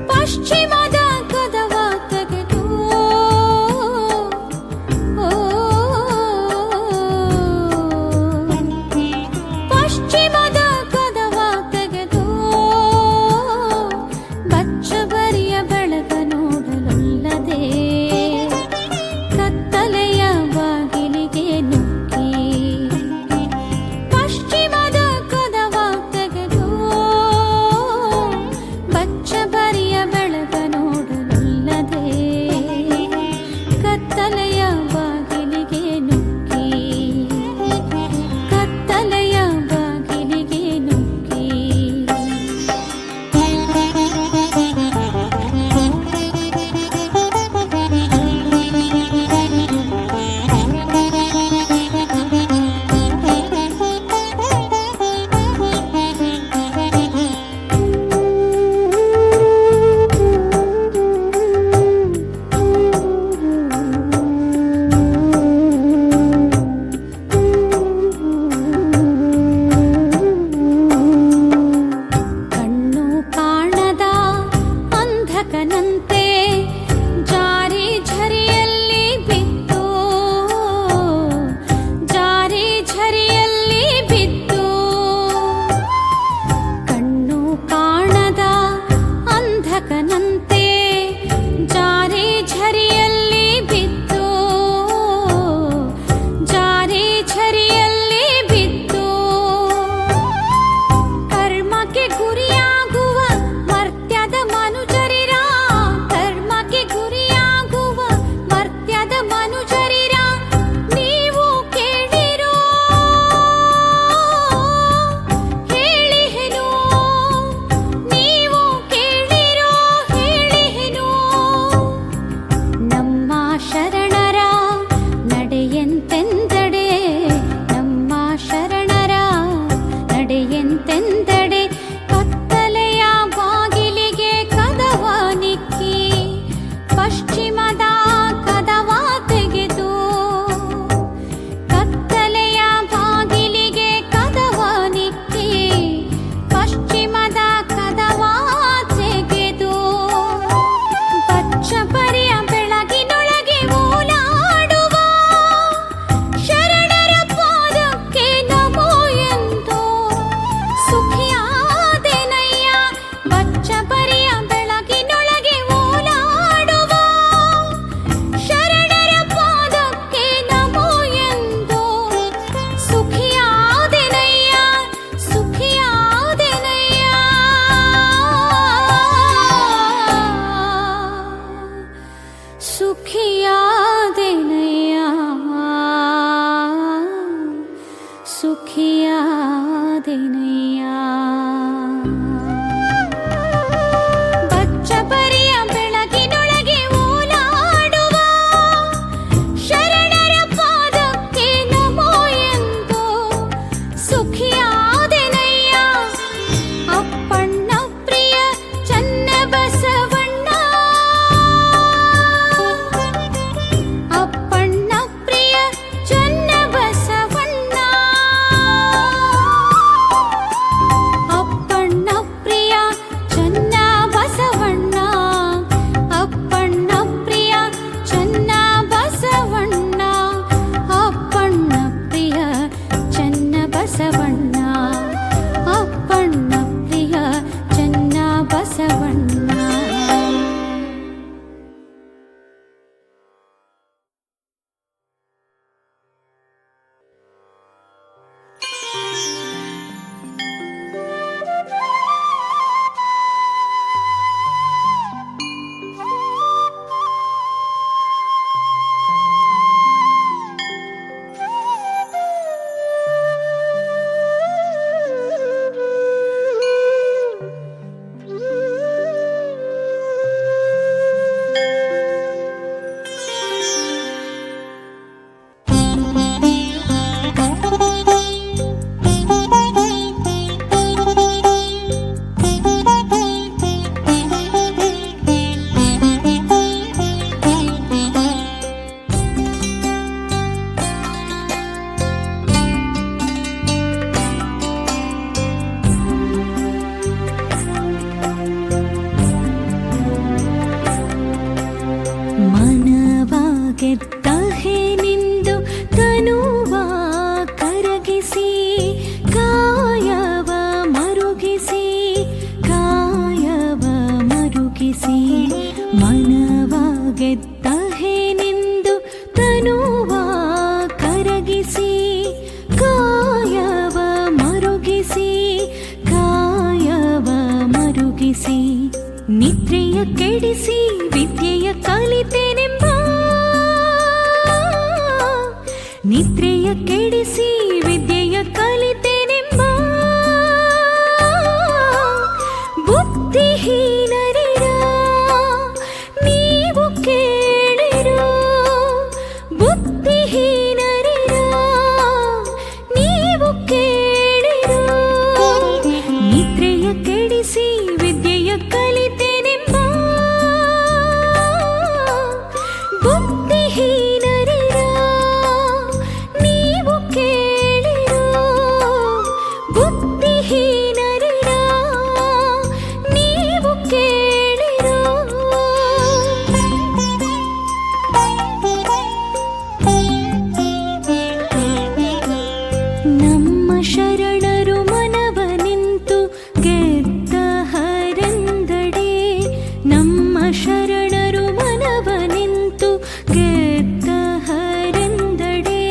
ಪಶ್ಚಿಮದ ಕದವ ತೆಗೆದು ಪಶ್ಚಿಮದ ಕದವ ತೆಗೆದು ಬಚ್ಚಬರಿಯ ಬೆಳಕ ನೋಡಲೊಲ್ಲದೆ ಕತ್ತಲೆಯ ಬಾಗಿಲಿಗೆ ನುಗ್ಗಿ ಪಶ್ಚಿಮದ ಕದವ ತೆಗೆದು ಬಚ್ಚಬರಿಯ ಬೆಳಕ ನೋಡ ಗೆದ್ದಹೆ ನಿಂದು ತನುವ ಕರಗಿಸಿ ಕಾಯವ ಮರುಗಿಸಿ ಕಾಯವ ಮರುಗಿಸಿ ಮನವ ಗೆದ್ದಹೆ ನಿಂದು ತನುವ ಕರಗಿಸಿ ಕಾಯವ ಮರುಗಿಸಿ ಕಾಯವ ಮರುಗಿಸಿ ನಿದ್ರೆಯ ಕೆಡಿಸಿ ವಿದ್ಯೆಯ ಕಲಿತೆನೆಂಬ ನಿದ್ರೆಯ ಕೆಡಿಸಿ ವಿದ್ಯೆಯ ಕಲಿತೆನೆಂಬ ಬುದ್ಧಿಹೀನರಿರ ನೀವು ಕೇಳಿರೋ ಬುದ್ಧಿಹೀನರಿರ ನೀವು ಕೇಳಿರೋ ನಿದ್ರೆಯ ಕೆಡಿಸಿ ವಿದ್ಯೆಯ ಕಲಿತೆನೆಂಬ ಬುದ್ಧಿಹೀನರಿರ ನೀವು ಕೇಳಿರೋ ಬುದ್ಧಿಹೀನರಿರ ನೀವು ಕೇಳಿರೋ ನಮ್ಮ ಶರಣರು ಮನವ ನಿಂತು ಗೆದ್ದ ಹರಂದಡೆ ನಮ್ಮ ಶರಣರು ಮನವ ನಿಂತು ಗೆದ್ದ ಹರಂದಡೆ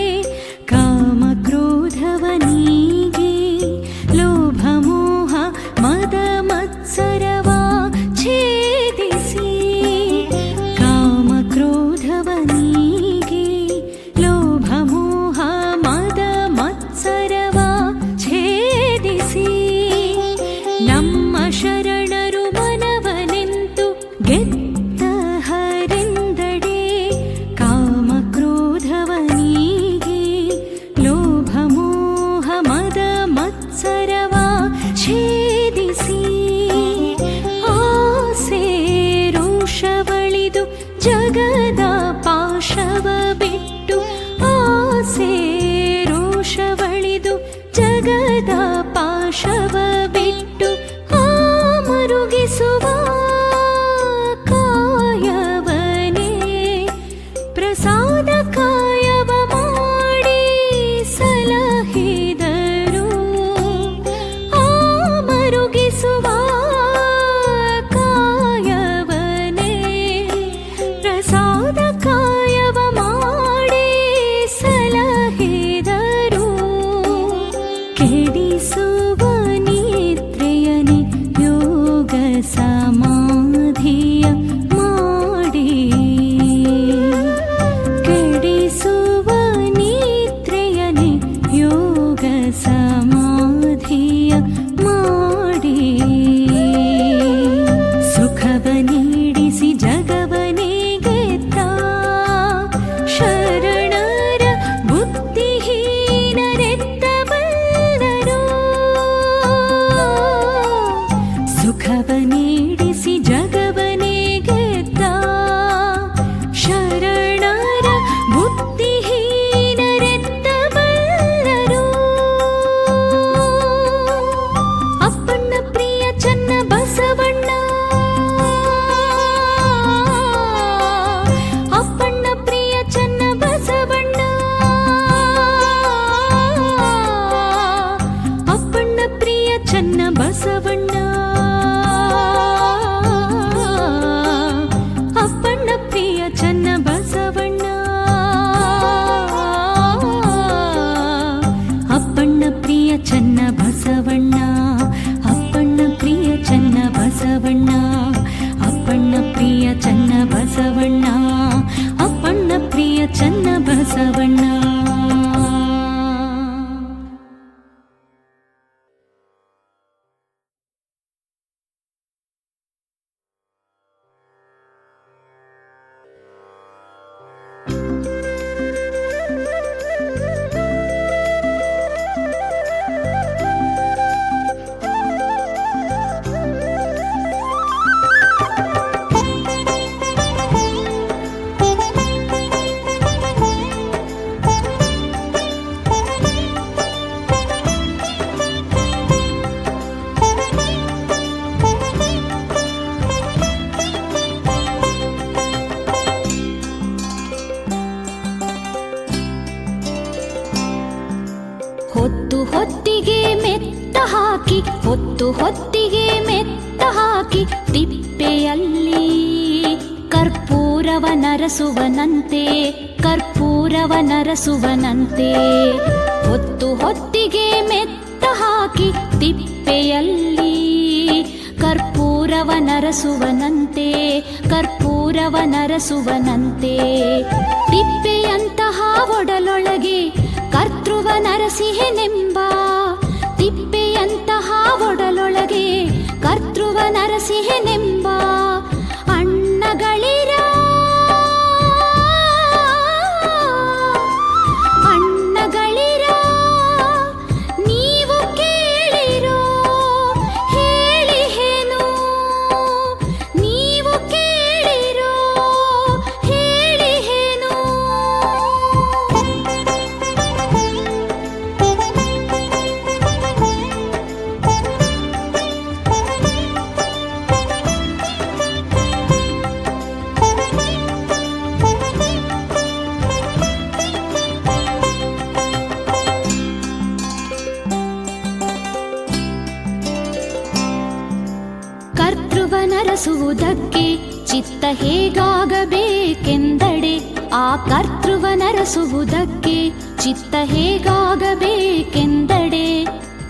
ಕಾಮ ಕ್ರೋಧವ ನೀಗಿ ಲೋಭ ಮೋಹ ಮದ ಮತ್ಸರವ ಛೇದಿಸಿ ಕಾಮ ಕ್ರೋಧವ ನೀಗಿ ಲೋಭ ಮೋಹ ಮದ ಮತ್ಸರವ ಛೇದಿಸಿ ನಮ್ಮ ಶರಣರು ಮನವ ನಿಂತು ಗೆದ್ದ ಹರಿಂದಡೆ ಕಾಮ ಕ್ರೋಧವ ನೀಗಿ ಲೋಭ ಮೋಹ ಮದ ಮತ್ಸರವ ಛೇದಿಸಿ ಆಸೆ ರೋಷವಳಿದು ಜಗದ ಪಾಶವ ಬಿಟ್ಟು ಆಸೆ ರೋಷವಳಿದು ಜಗದ ಪಾಶವ ಬಿಟ್ಟು ಆ ಮರುಗಿಸುವ ಕಾಯವನೇ ಪ್ರಸಾದ ಕಾಯವ ಮಾಡಿ ಸಲಹಿದರು ಆ ಮರುಗಿಸುವ ಕಾಯವನೇ ಪ್ರಸಾದ ಕಾಯವ ಮಾಡಿ ಹಾಕಿ ಹೊತ್ತು ಹೊತ್ತಿಗೆ ಮೆತ್ತ ಹಾಕಿ ತಿಪ್ಪೆಯಲ್ಲಿ ಕರ್ಪೂರವ ನರಸುವನಂತೆ ಕರ್ಪೂರವ ನರಸುವನಂತೆ ಹೊತ್ತು ಹೊತ್ತಿಗೆ ಮೆತ್ತ ಹಾಕಿ ತಿಪ್ಪೆಯಲ್ಲಿ ಕರ್ಪೂರವ ನರಸುವನಂತೆ ಕರ್ಪೂರವ ನರಸುವನಂತೆ ತಿಪ್ಪೆಯಂತಹ ಒಡಲೊಳಗೆ ಕರ್ತೃವ ನರಸಿಹೆನೆಂಬ ತಿಪ್ಪೆಯಂತಹ ಒಡಲೊಳಗೆ ಕರ್ತೃವ ನರಸಿಹೆನೆಂಬ ಅಣ್ಣಗಳಿರ ಅಣ್ಣಗಳಿರ ನೀವು ಕೇಳಿರೋ ಹೇಳಿಹೇನು ನೀವು ಕೇಳಿರೋ ಹೇಳಿಹೇನು ಕರ್ತೃವ ನರಸುವುದಕ್ಕೆ ಚಿತ್ತ ಹೇಗಾಗಬೇಕೆಂದಡೆ ಆ ಕರ್ತೃವ ನರಸುವುದಕ್ಕೆ ಚಿತ್ತ ಹೇಗಾಗಬೇಕೆಂದಡೆ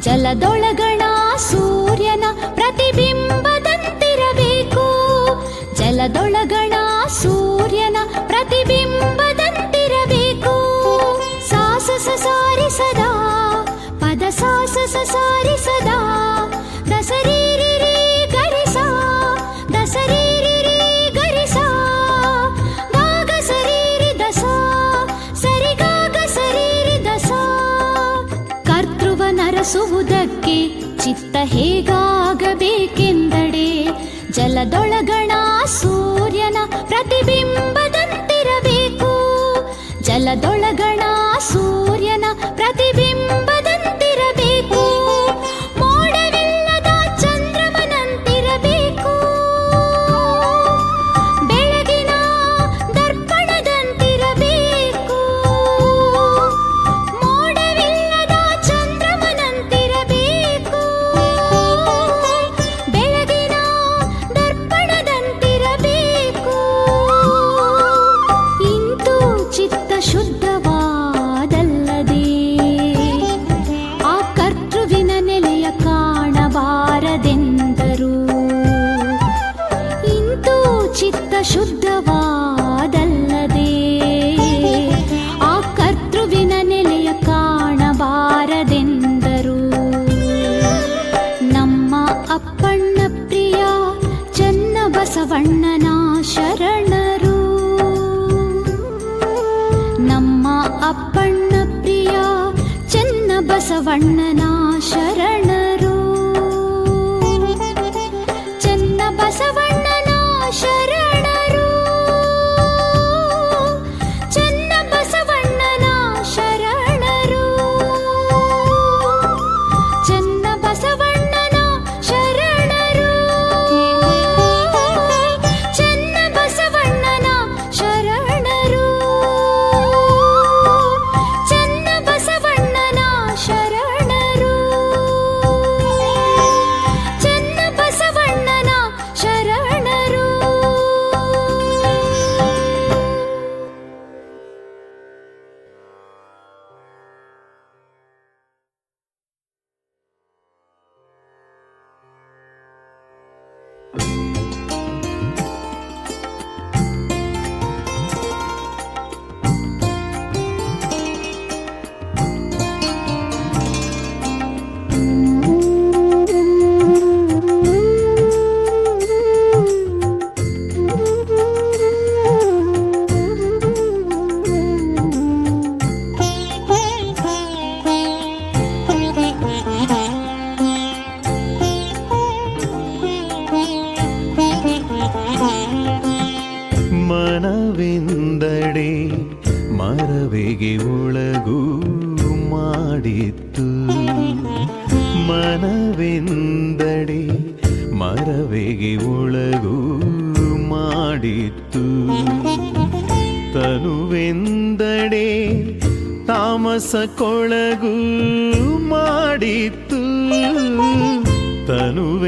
ಜಲದೊಳಗಣ ಸೂರ್ಯನ ಪ್ರತಿಬಿಂಬದಂತಿರಬೇಕು ಜಲದೊಳಗಣ ಸೂರ್ಯನ ಪ್ರತಿಬಿಂಬದಂತಿರಬೇಕು ಸಾಸ ಸಾರಿ ಸದಾ ಪದ ಸಾಸ ಸಾರಿ ಸದಾ ದಸರೀರಿ ಗರಿಸ ದಸರೀರಿ ಗರಿಸ ಗಾಗ ಸರೀರಿ ದಸ ಸರಿಗಾಗ ಸರೀರಿ ದಸ ಕರ್ತೃವ ನರಸುವುದಕ್ಕೆ ಚಿತ್ತ ಹೇಗಾಗಬೇಕೆಂದಡೆ ಜಲದೊಳಗಣ ಸೂರ್ಯನ ಪ್ರತಿಬಿಂಬದಂತಿರಬೇಕು ಜಲದೊಳಗಣ ಸೂರ್ಯನ ಪ್ರತಿಬಿಂಬದಂತಿರಬೇಕು ಮೋಡವಿಲ್ಲದ ಚಂದ್ರಮನಂತಿರಬೇಕು ಬೆಳಗಿನ ದರ್ಪಣದಂತಿರಬೇಕು ಮೋಡವಿಲ್ಲದ ಚಂದ್ರಮನಂತಿರಬೇಕು ಬೆಳಗಿನ ದರ್ಪಣದಂತಿರಬೇಕು ಇಂತು ಚಿತ್ತ ಶುದ್ಧವಾದಲ್ಲದೆ ಆ ಕರ್ತೃವಿನ ನೆಲೆಯ ಕಾಣಬಾರದೆಂದರು ಇಂತು ಚಿತ್ತ ಶುದ್ಧವಾದಲ್ಲದೆ ಆ ಕರ್ತೃವಿನ ನೆಲೆಯ ಕಾಣಬಾರದೆಂದರು ನಮ್ಮ ಅಪ್ಪಣ್ಣ ಪ್ರಿಯ ಚನ್ನ ಬಸವಣ್ಣನ ಶರಣರು ನಮ್ಮ ಅಪ್ಪಣ್ಣ ಪ್ರಿಯ ಚನ್ನ ಬಸವಣ್ಣನ ಶರಣರು ಚನ್ನ ಬಸವಣ್ಣನ ಶರಣರು ಚನ್ನ ಬಸವಣ್ಣನ ಶರಣರು ಚನ್ನ ಬಸವಣ್ಣನ ಶರಣರು ಚನ್ನ ಬಸವಣ್ಣನ ಶರಣರು ಚನ್ನ ಬಸವಣ್ಣನ ಶರಣರು ಚನ್ನ ಬಸವಣ್ಣನ ಶರಣರು ಮನವೆಂದಡೆ ಮರವೆಗೆ ಒಳಗು ಮಾಡಿತ್ತು ಮನವೆಂದಡೆ ಮರವೆಗೆ ಒಳಗು ಮಾಡಿತ್ತು ತನುವೆಂದಡೆ ತಾಮಸ ಕೊಳಗು ಮಾಡಿತ್ತು ತನುವೆಂದಡೆ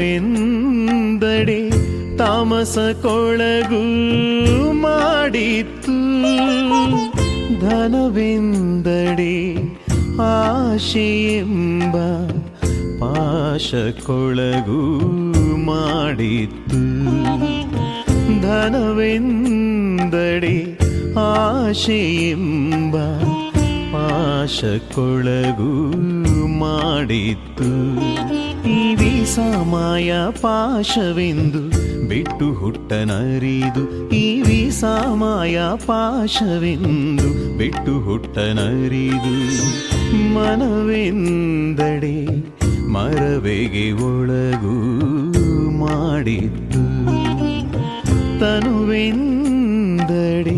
ತಾಮಸ ಕೊಳಗು ಮಾಡಿತ್ತು, ಧನವೆಂದಡೆ ಆಶೆಯೆಂಬ ಪಾಶ ಕೊಳಗು ಮಾಡಿತ್ತು. ಧನವೆಂದಡೆ ಆಶೆಯೆಂಬ ಪಾಶ ಕೊಳಗು ಮಾಡಿತ್ತು. ಈ ವಿಸಾಮಾಯ ಪಾಶವೆಂದು ಬಿಟ್ಟು ಹುಟ್ಟನರಿದು, ಈ ವಿಸಾಮಾಯ ಪಾಶವೆಂದು ಬಿಟ್ಟು ಹುಟ್ಟನರಿದು. ಮನವೆಂದಡೆ ಮರವೆಗೆ ಒಳಗು ಮಾಡಿತ್ತು, ತನುವೆಂದಡೆ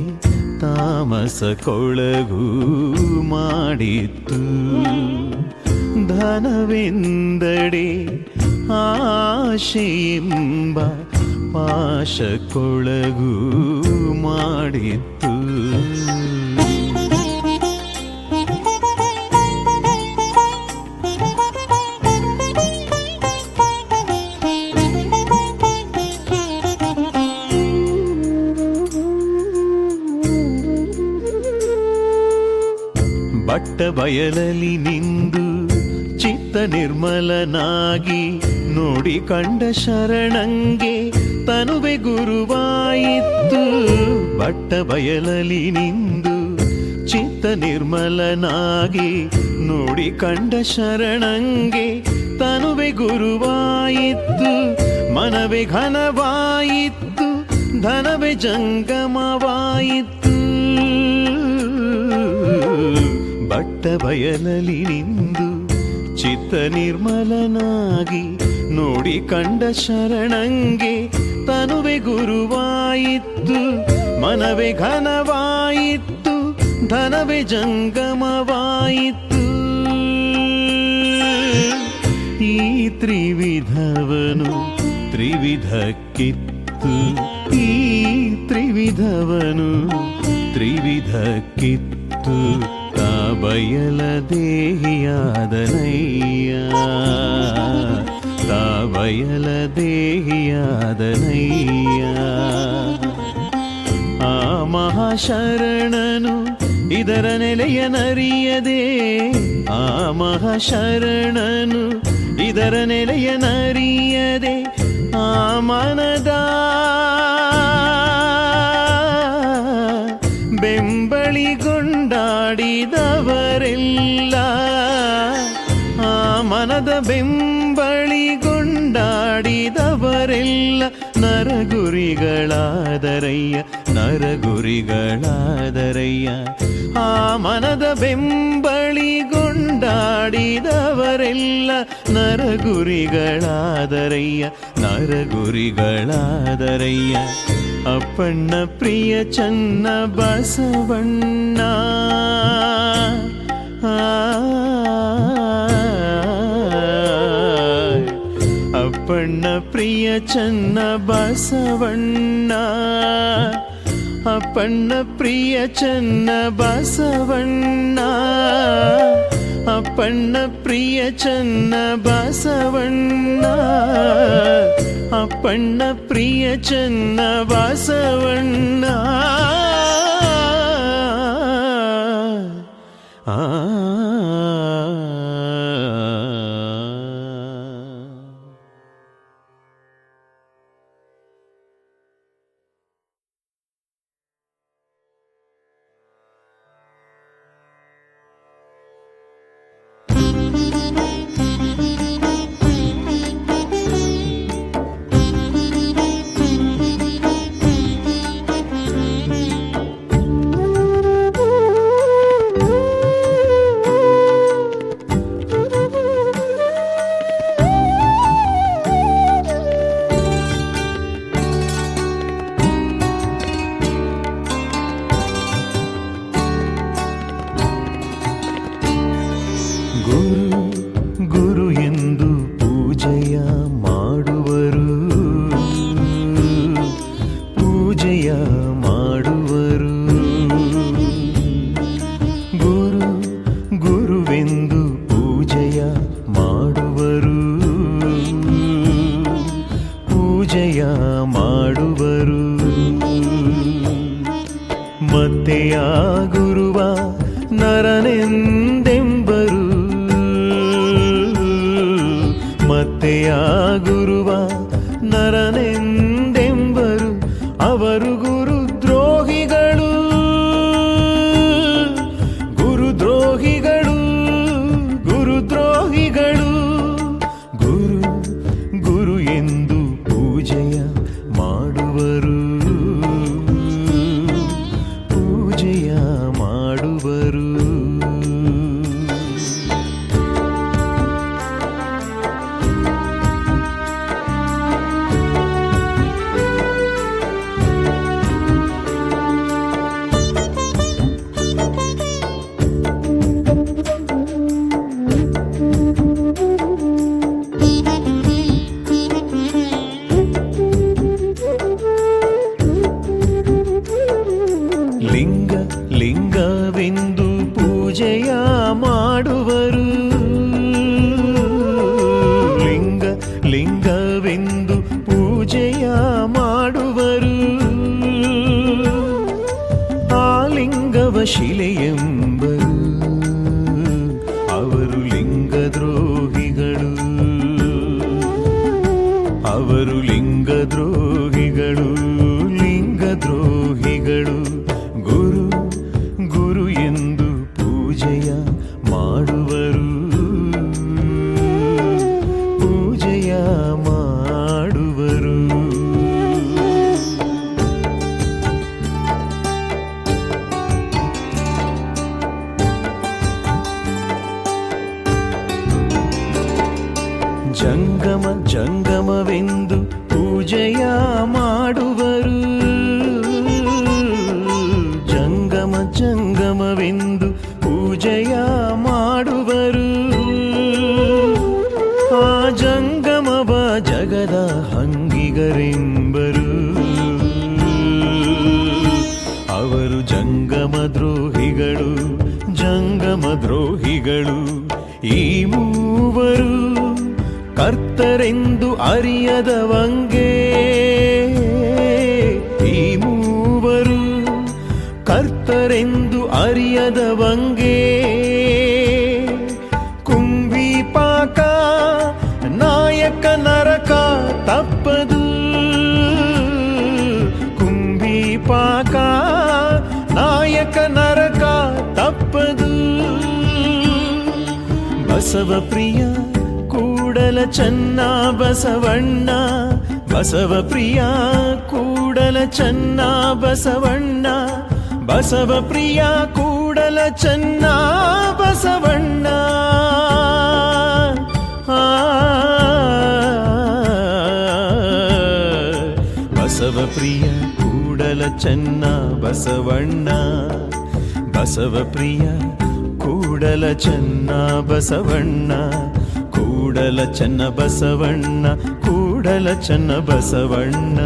ತಾಮಸ ಕೊಳಗು ಮಾಡಿತ್ತು. ಧನವೆಂದಡೆ ಆಶೆಯೆಂಬ ಪಾಶ ಕೊಳಗು ಮಾಡಿತ್ತು. ಬಟ್ಟ ಬಯಲಲ್ಲಿ ನಿಂದು ಚಿತ್ತ ನಿರ್ಮಲನಾಗಿ ನೋಡಿ ಕಂಡ ಶರಣಂಗೆ ತನುವೆ ಗುರುವಾಯಿತ್ತು. ಬಟ್ಟ ಬಯಲಲ್ಲಿ ನಿಂದು ಚಿತ್ತ ನಿರ್ಮಲನಾಗಿ ನೋಡಿ ಕಂಡ ಶರಣಂಗೆ ತನುವೆ ಗುರುವಾಯಿತ್ತು. ಮನವೇ ಘನವಾಯಿತ್ತು, ಧನವೇ ಜಂಗಮವಾಯಿತ್ತು. ಬಟ್ಟ ಬಯಲಲ್ಲಿ ನಿಂದು ಚಿತ್ತ ನಿರ್ಮಲನಾಗಿ ನೋಡಿ ಕಂಡ ಶರಣಂಗೆ ತನುವೆ ಗುರುವಾಯಿತ್ತು. ಮನವೇ ಘನವಾಯಿತ್ತು, ಧನವೇ ಜಂಗಮವಾಯಿತ್ತು. ಈ ತ್ರಿವಿಧವನು ತ್ರಿವಿಧಕ್ಕಿತ್ತು, ಈ ತ್ರಿವಿಧವನು ತ್ರಿವಿಧಕ್ಕಿತ್ತು. ತಾ ಬಯಲ ದೇಹಿಯಾದನಯ್ಯ, ತಾ ಬಯಲ ದೇಹಿಯಾದನಯ್ಯ. ಆ ಮಹಾಶರಣನು ಇದರ ನೆಲೆಯನರಿಯದೆ, ಆ ಮಹಾಶರಣನು ಇದರ ನೆಲೆಯನರಿಯದೆ, ಆ ಮನದ ಬೆಂಬಳಿಗೊಂಡಾಡಿದವರೆಲ್ಲ, ಆ ಮನದ ಬೆಂಬಳಿಗೊಂಡಾಡಿದವರೆಲ್ಲ ನರಗುರಿಗಳಾದರಯ್ಯ, ನರಗುರಿಗಳಾದರಯ್ಯ. ಆ ಮನದ ಬೆಂಬಳಿಗೊಂಡಾಡಿದವರೆಲ್ಲ ನರಗುರಿಗಳಾದರಯ್ಯ, ನರಗುರಿಗಳಾದರಯ್ಯ. ಅಪ್ಪಣ್ಣ ಪ್ರಿಯ ಚನ್ನ ಬಸವಣ್ಣ, ಅಪ್ಪಣ್ಣ ಪ್ರಿಯ ಚನ್ನ ಬಸವಣ್ಣ, ಅಪ್ಪಣ್ಣ ಪ್ರಿಯ ಚನ್ನ ಬಸವಣ್ಣ, ಅಪ್ಪಣ್ಣ ಪ್ರಿಯ ಚನ್ನ ಬಸವಣ್ಣ, ಅಪ್ಪಣ್ಣ ಪ್ರಿಯ ಚನ್ನ ಬಸವಣ್ಣ. ಮತ್ತೆಯ ಗುರುವ ನರನೆಂದೆಂಬರು, ಮತ್ತೆಯ ಗುರುವ ನರನೆಂದೆಂಬರು, ಅವರು ಗುರುದ್ರೋಹಿಗಳು, ಗುರುದ್ರೋಹಿಗಳು, ಗುರುದ್ರೋಹಿಗಳು. ಗುರು ಗುರು ಎಂದು ಪೂಜೆಯ ಮಾಡುವರು, ಪೂಜೆಯ ಮಾಡುವರು. ಲಿಂಗ ಲಿಂಗವೆಂದು ಪೂಜೆಯ ಮಾಡುವರು, ಲಿಂಗ ಲಿಂಗವೆಂದು ಪೂಜೆಯ ಮಾಡುವರು. ಆ ಲಿಂಗವ ಶಿಲೆಯೆಂಬರು, ಅವರು ಲಿಂಗದ್ರೋಹಿಗಳು, ಅವರು ಲಿಂಗದ್ರೋಹಿಗಳು, ಲಿಂಗದ್ರೋಹಿಗಳು. ಗುರು ಗುರು ಎಂದು ಪೂಜೆಯ ಮಾಡುವರು, ಪೂಜೆಯ ಮಾಡುವರು. ಜಂಗಮ ಜಂಗಮವೆಂದು ಪೂಜೆಯ ಮಾಡುವರು, ಜಂಗಮ ಜಂಗಮವೆಂದು ಪೂಜೆಯ ಮಾಡುವರು. ಆ ಜಂಗಮವ ಜಗದ ಹಂಗಿಗರೆಂಬರು, ಅವರು ಜಂಗಮ ದ್ರೋಹಿಗಳು, ಜಂಗಮ ದ್ರೋಹಿಗಳು. ಈ ಮೂವರು ಕರ್ತರೆಂದು ಅರಿಯದವಂಗೆ, ಈ ಮೂವರು ಕರ್ತರೆಂದು ಅರಿಯದವಂಗೆ. ಕುಂಭಿಪಾಕ ನಾಯಕ ನರಕ ತಪ್ಪದು, ಕುಂಭಿಪಾಕ ನಾಯಕ ನರಕ ತಪ್ಪದು. ಬಸವ ಪ್ರಿಯ ಕೂಡಲ ಚೆನ್ನ ಬಸವಣ್ಣ, ಬಸವ ಪ್ರಿಯ ಕೂಡಲ ಚೆನ್ನ ಬಸವಣ್ಣ, ಬಸವ ಪ್ರಿಯ ಕೂಡಲ ಚೆನ್ನ ಬಸವಣ್ಣ. ಬಸವ ಪ್ರಿಯ ಕೂಡಲ ಚೆನ್ನ ಬಸವಣ್ಣ, ಬಸವ ಪ್ರಿಯ ಕೂಡಲ ಚೆನ್ನ ಬಸವಣ್ಣ, ಕೂಡಲ ಚೆನ್ನ ಬಸವಣ್ಣ, ಕೂಡಲ ಚೆನ್ನ ಬಸವಣ್ಣ.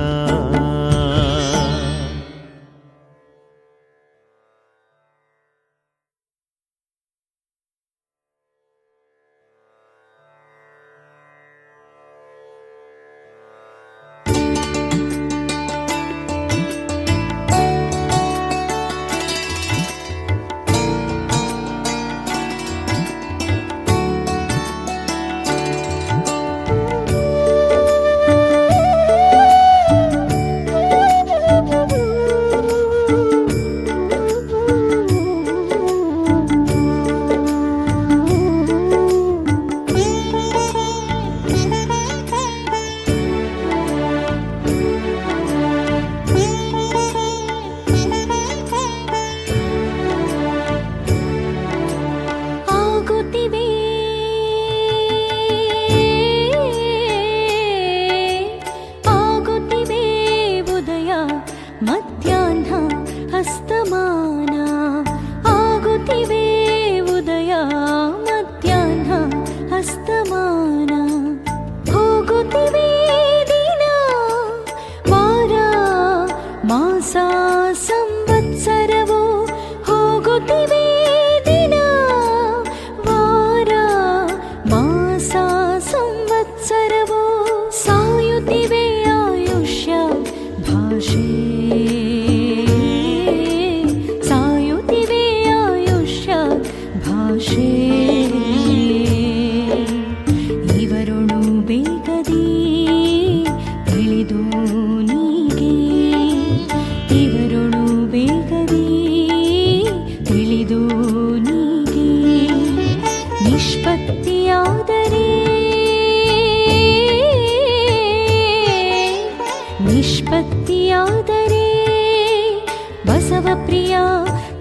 ಬಸವಪ್ರಿಯ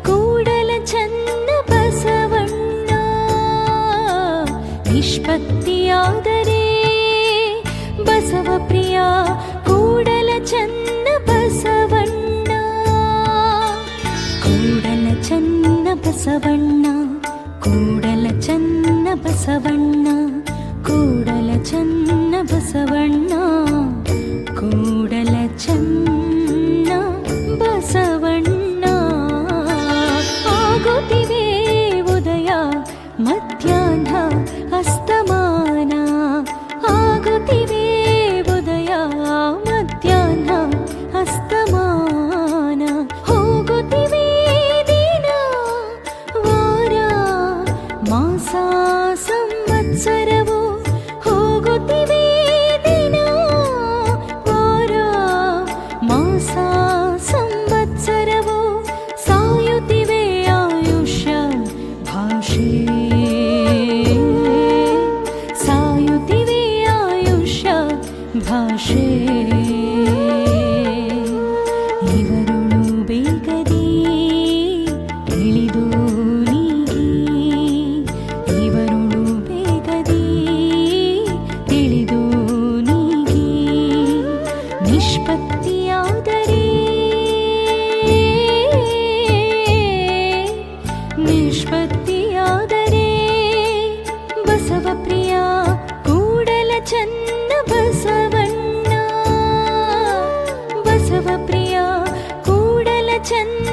ಕೂಡಲ ಚನ್ನ ಬಸವಣ್ಣ ನಿಷ್ಪತ್ತಿಯಾದರೆ ಬಸವಪ್ರಿಯ ಕೂಡಲ ಚನ್ನ ಬಸವಣ್ಣ ಕೂಡಲ ಚನ್ನ ಬಸವಣ್ಣ ಕೂಡಲ ಚನ್ನ ಬಸವಣ್ಣ ಕೂಡಲ ಚನ್ನ ಬಸವಣ್ಣ ಕೂಡಲ ಚನ್ನ ಬಸವಣ್ಣ ಆಗುತ್ತಿವೆ ಉದಯ ಮಧ್ಯಾಹ್ನ ಅಸ್ತಮಾನ ಆಗುತ್ತಿವೆ ಉದಯ ಮಧ್ಯಾಹ್ನ ಅಸ್ತಮಾನ ಹೋಗುತ್ತಿವೆ ದಿನ ವಾರ ಮಾಸ ಸಂವತ್ಸರವು ಹೋಗುತ್ತಿವೆ ದಿನ ವಾರ ಮಾಸ ಸಂವತ್ಸರವು ಸಾಯುತ್ತಿವೆ ಆಯುಷ್ಯ ಭಾಷೆ ಸಾಯುತ್ತಿವೆ ಆಯುಷ್ಯ ಭಾಷೆ ಇವರುಳು ಬೇಗದೆ ತಿಳಿದು ನೀಗಿ ಇವರುಳು ಬೇಗದೆ ತಿಳಿದು ನೀಗಿ ನಿಷ್ಪತ್ತಿಯಾದರೆ ನಿಷ್ಪತ್ತಿಯಾದರೆ ಬಸವಪ್ರಿಯ ಕೂಡಲ ಚನ್ನ ಬಸವಣ್ಣ ಬಸವಪ್ರಿಯ ಕೂಡಲ ಚನ್ನ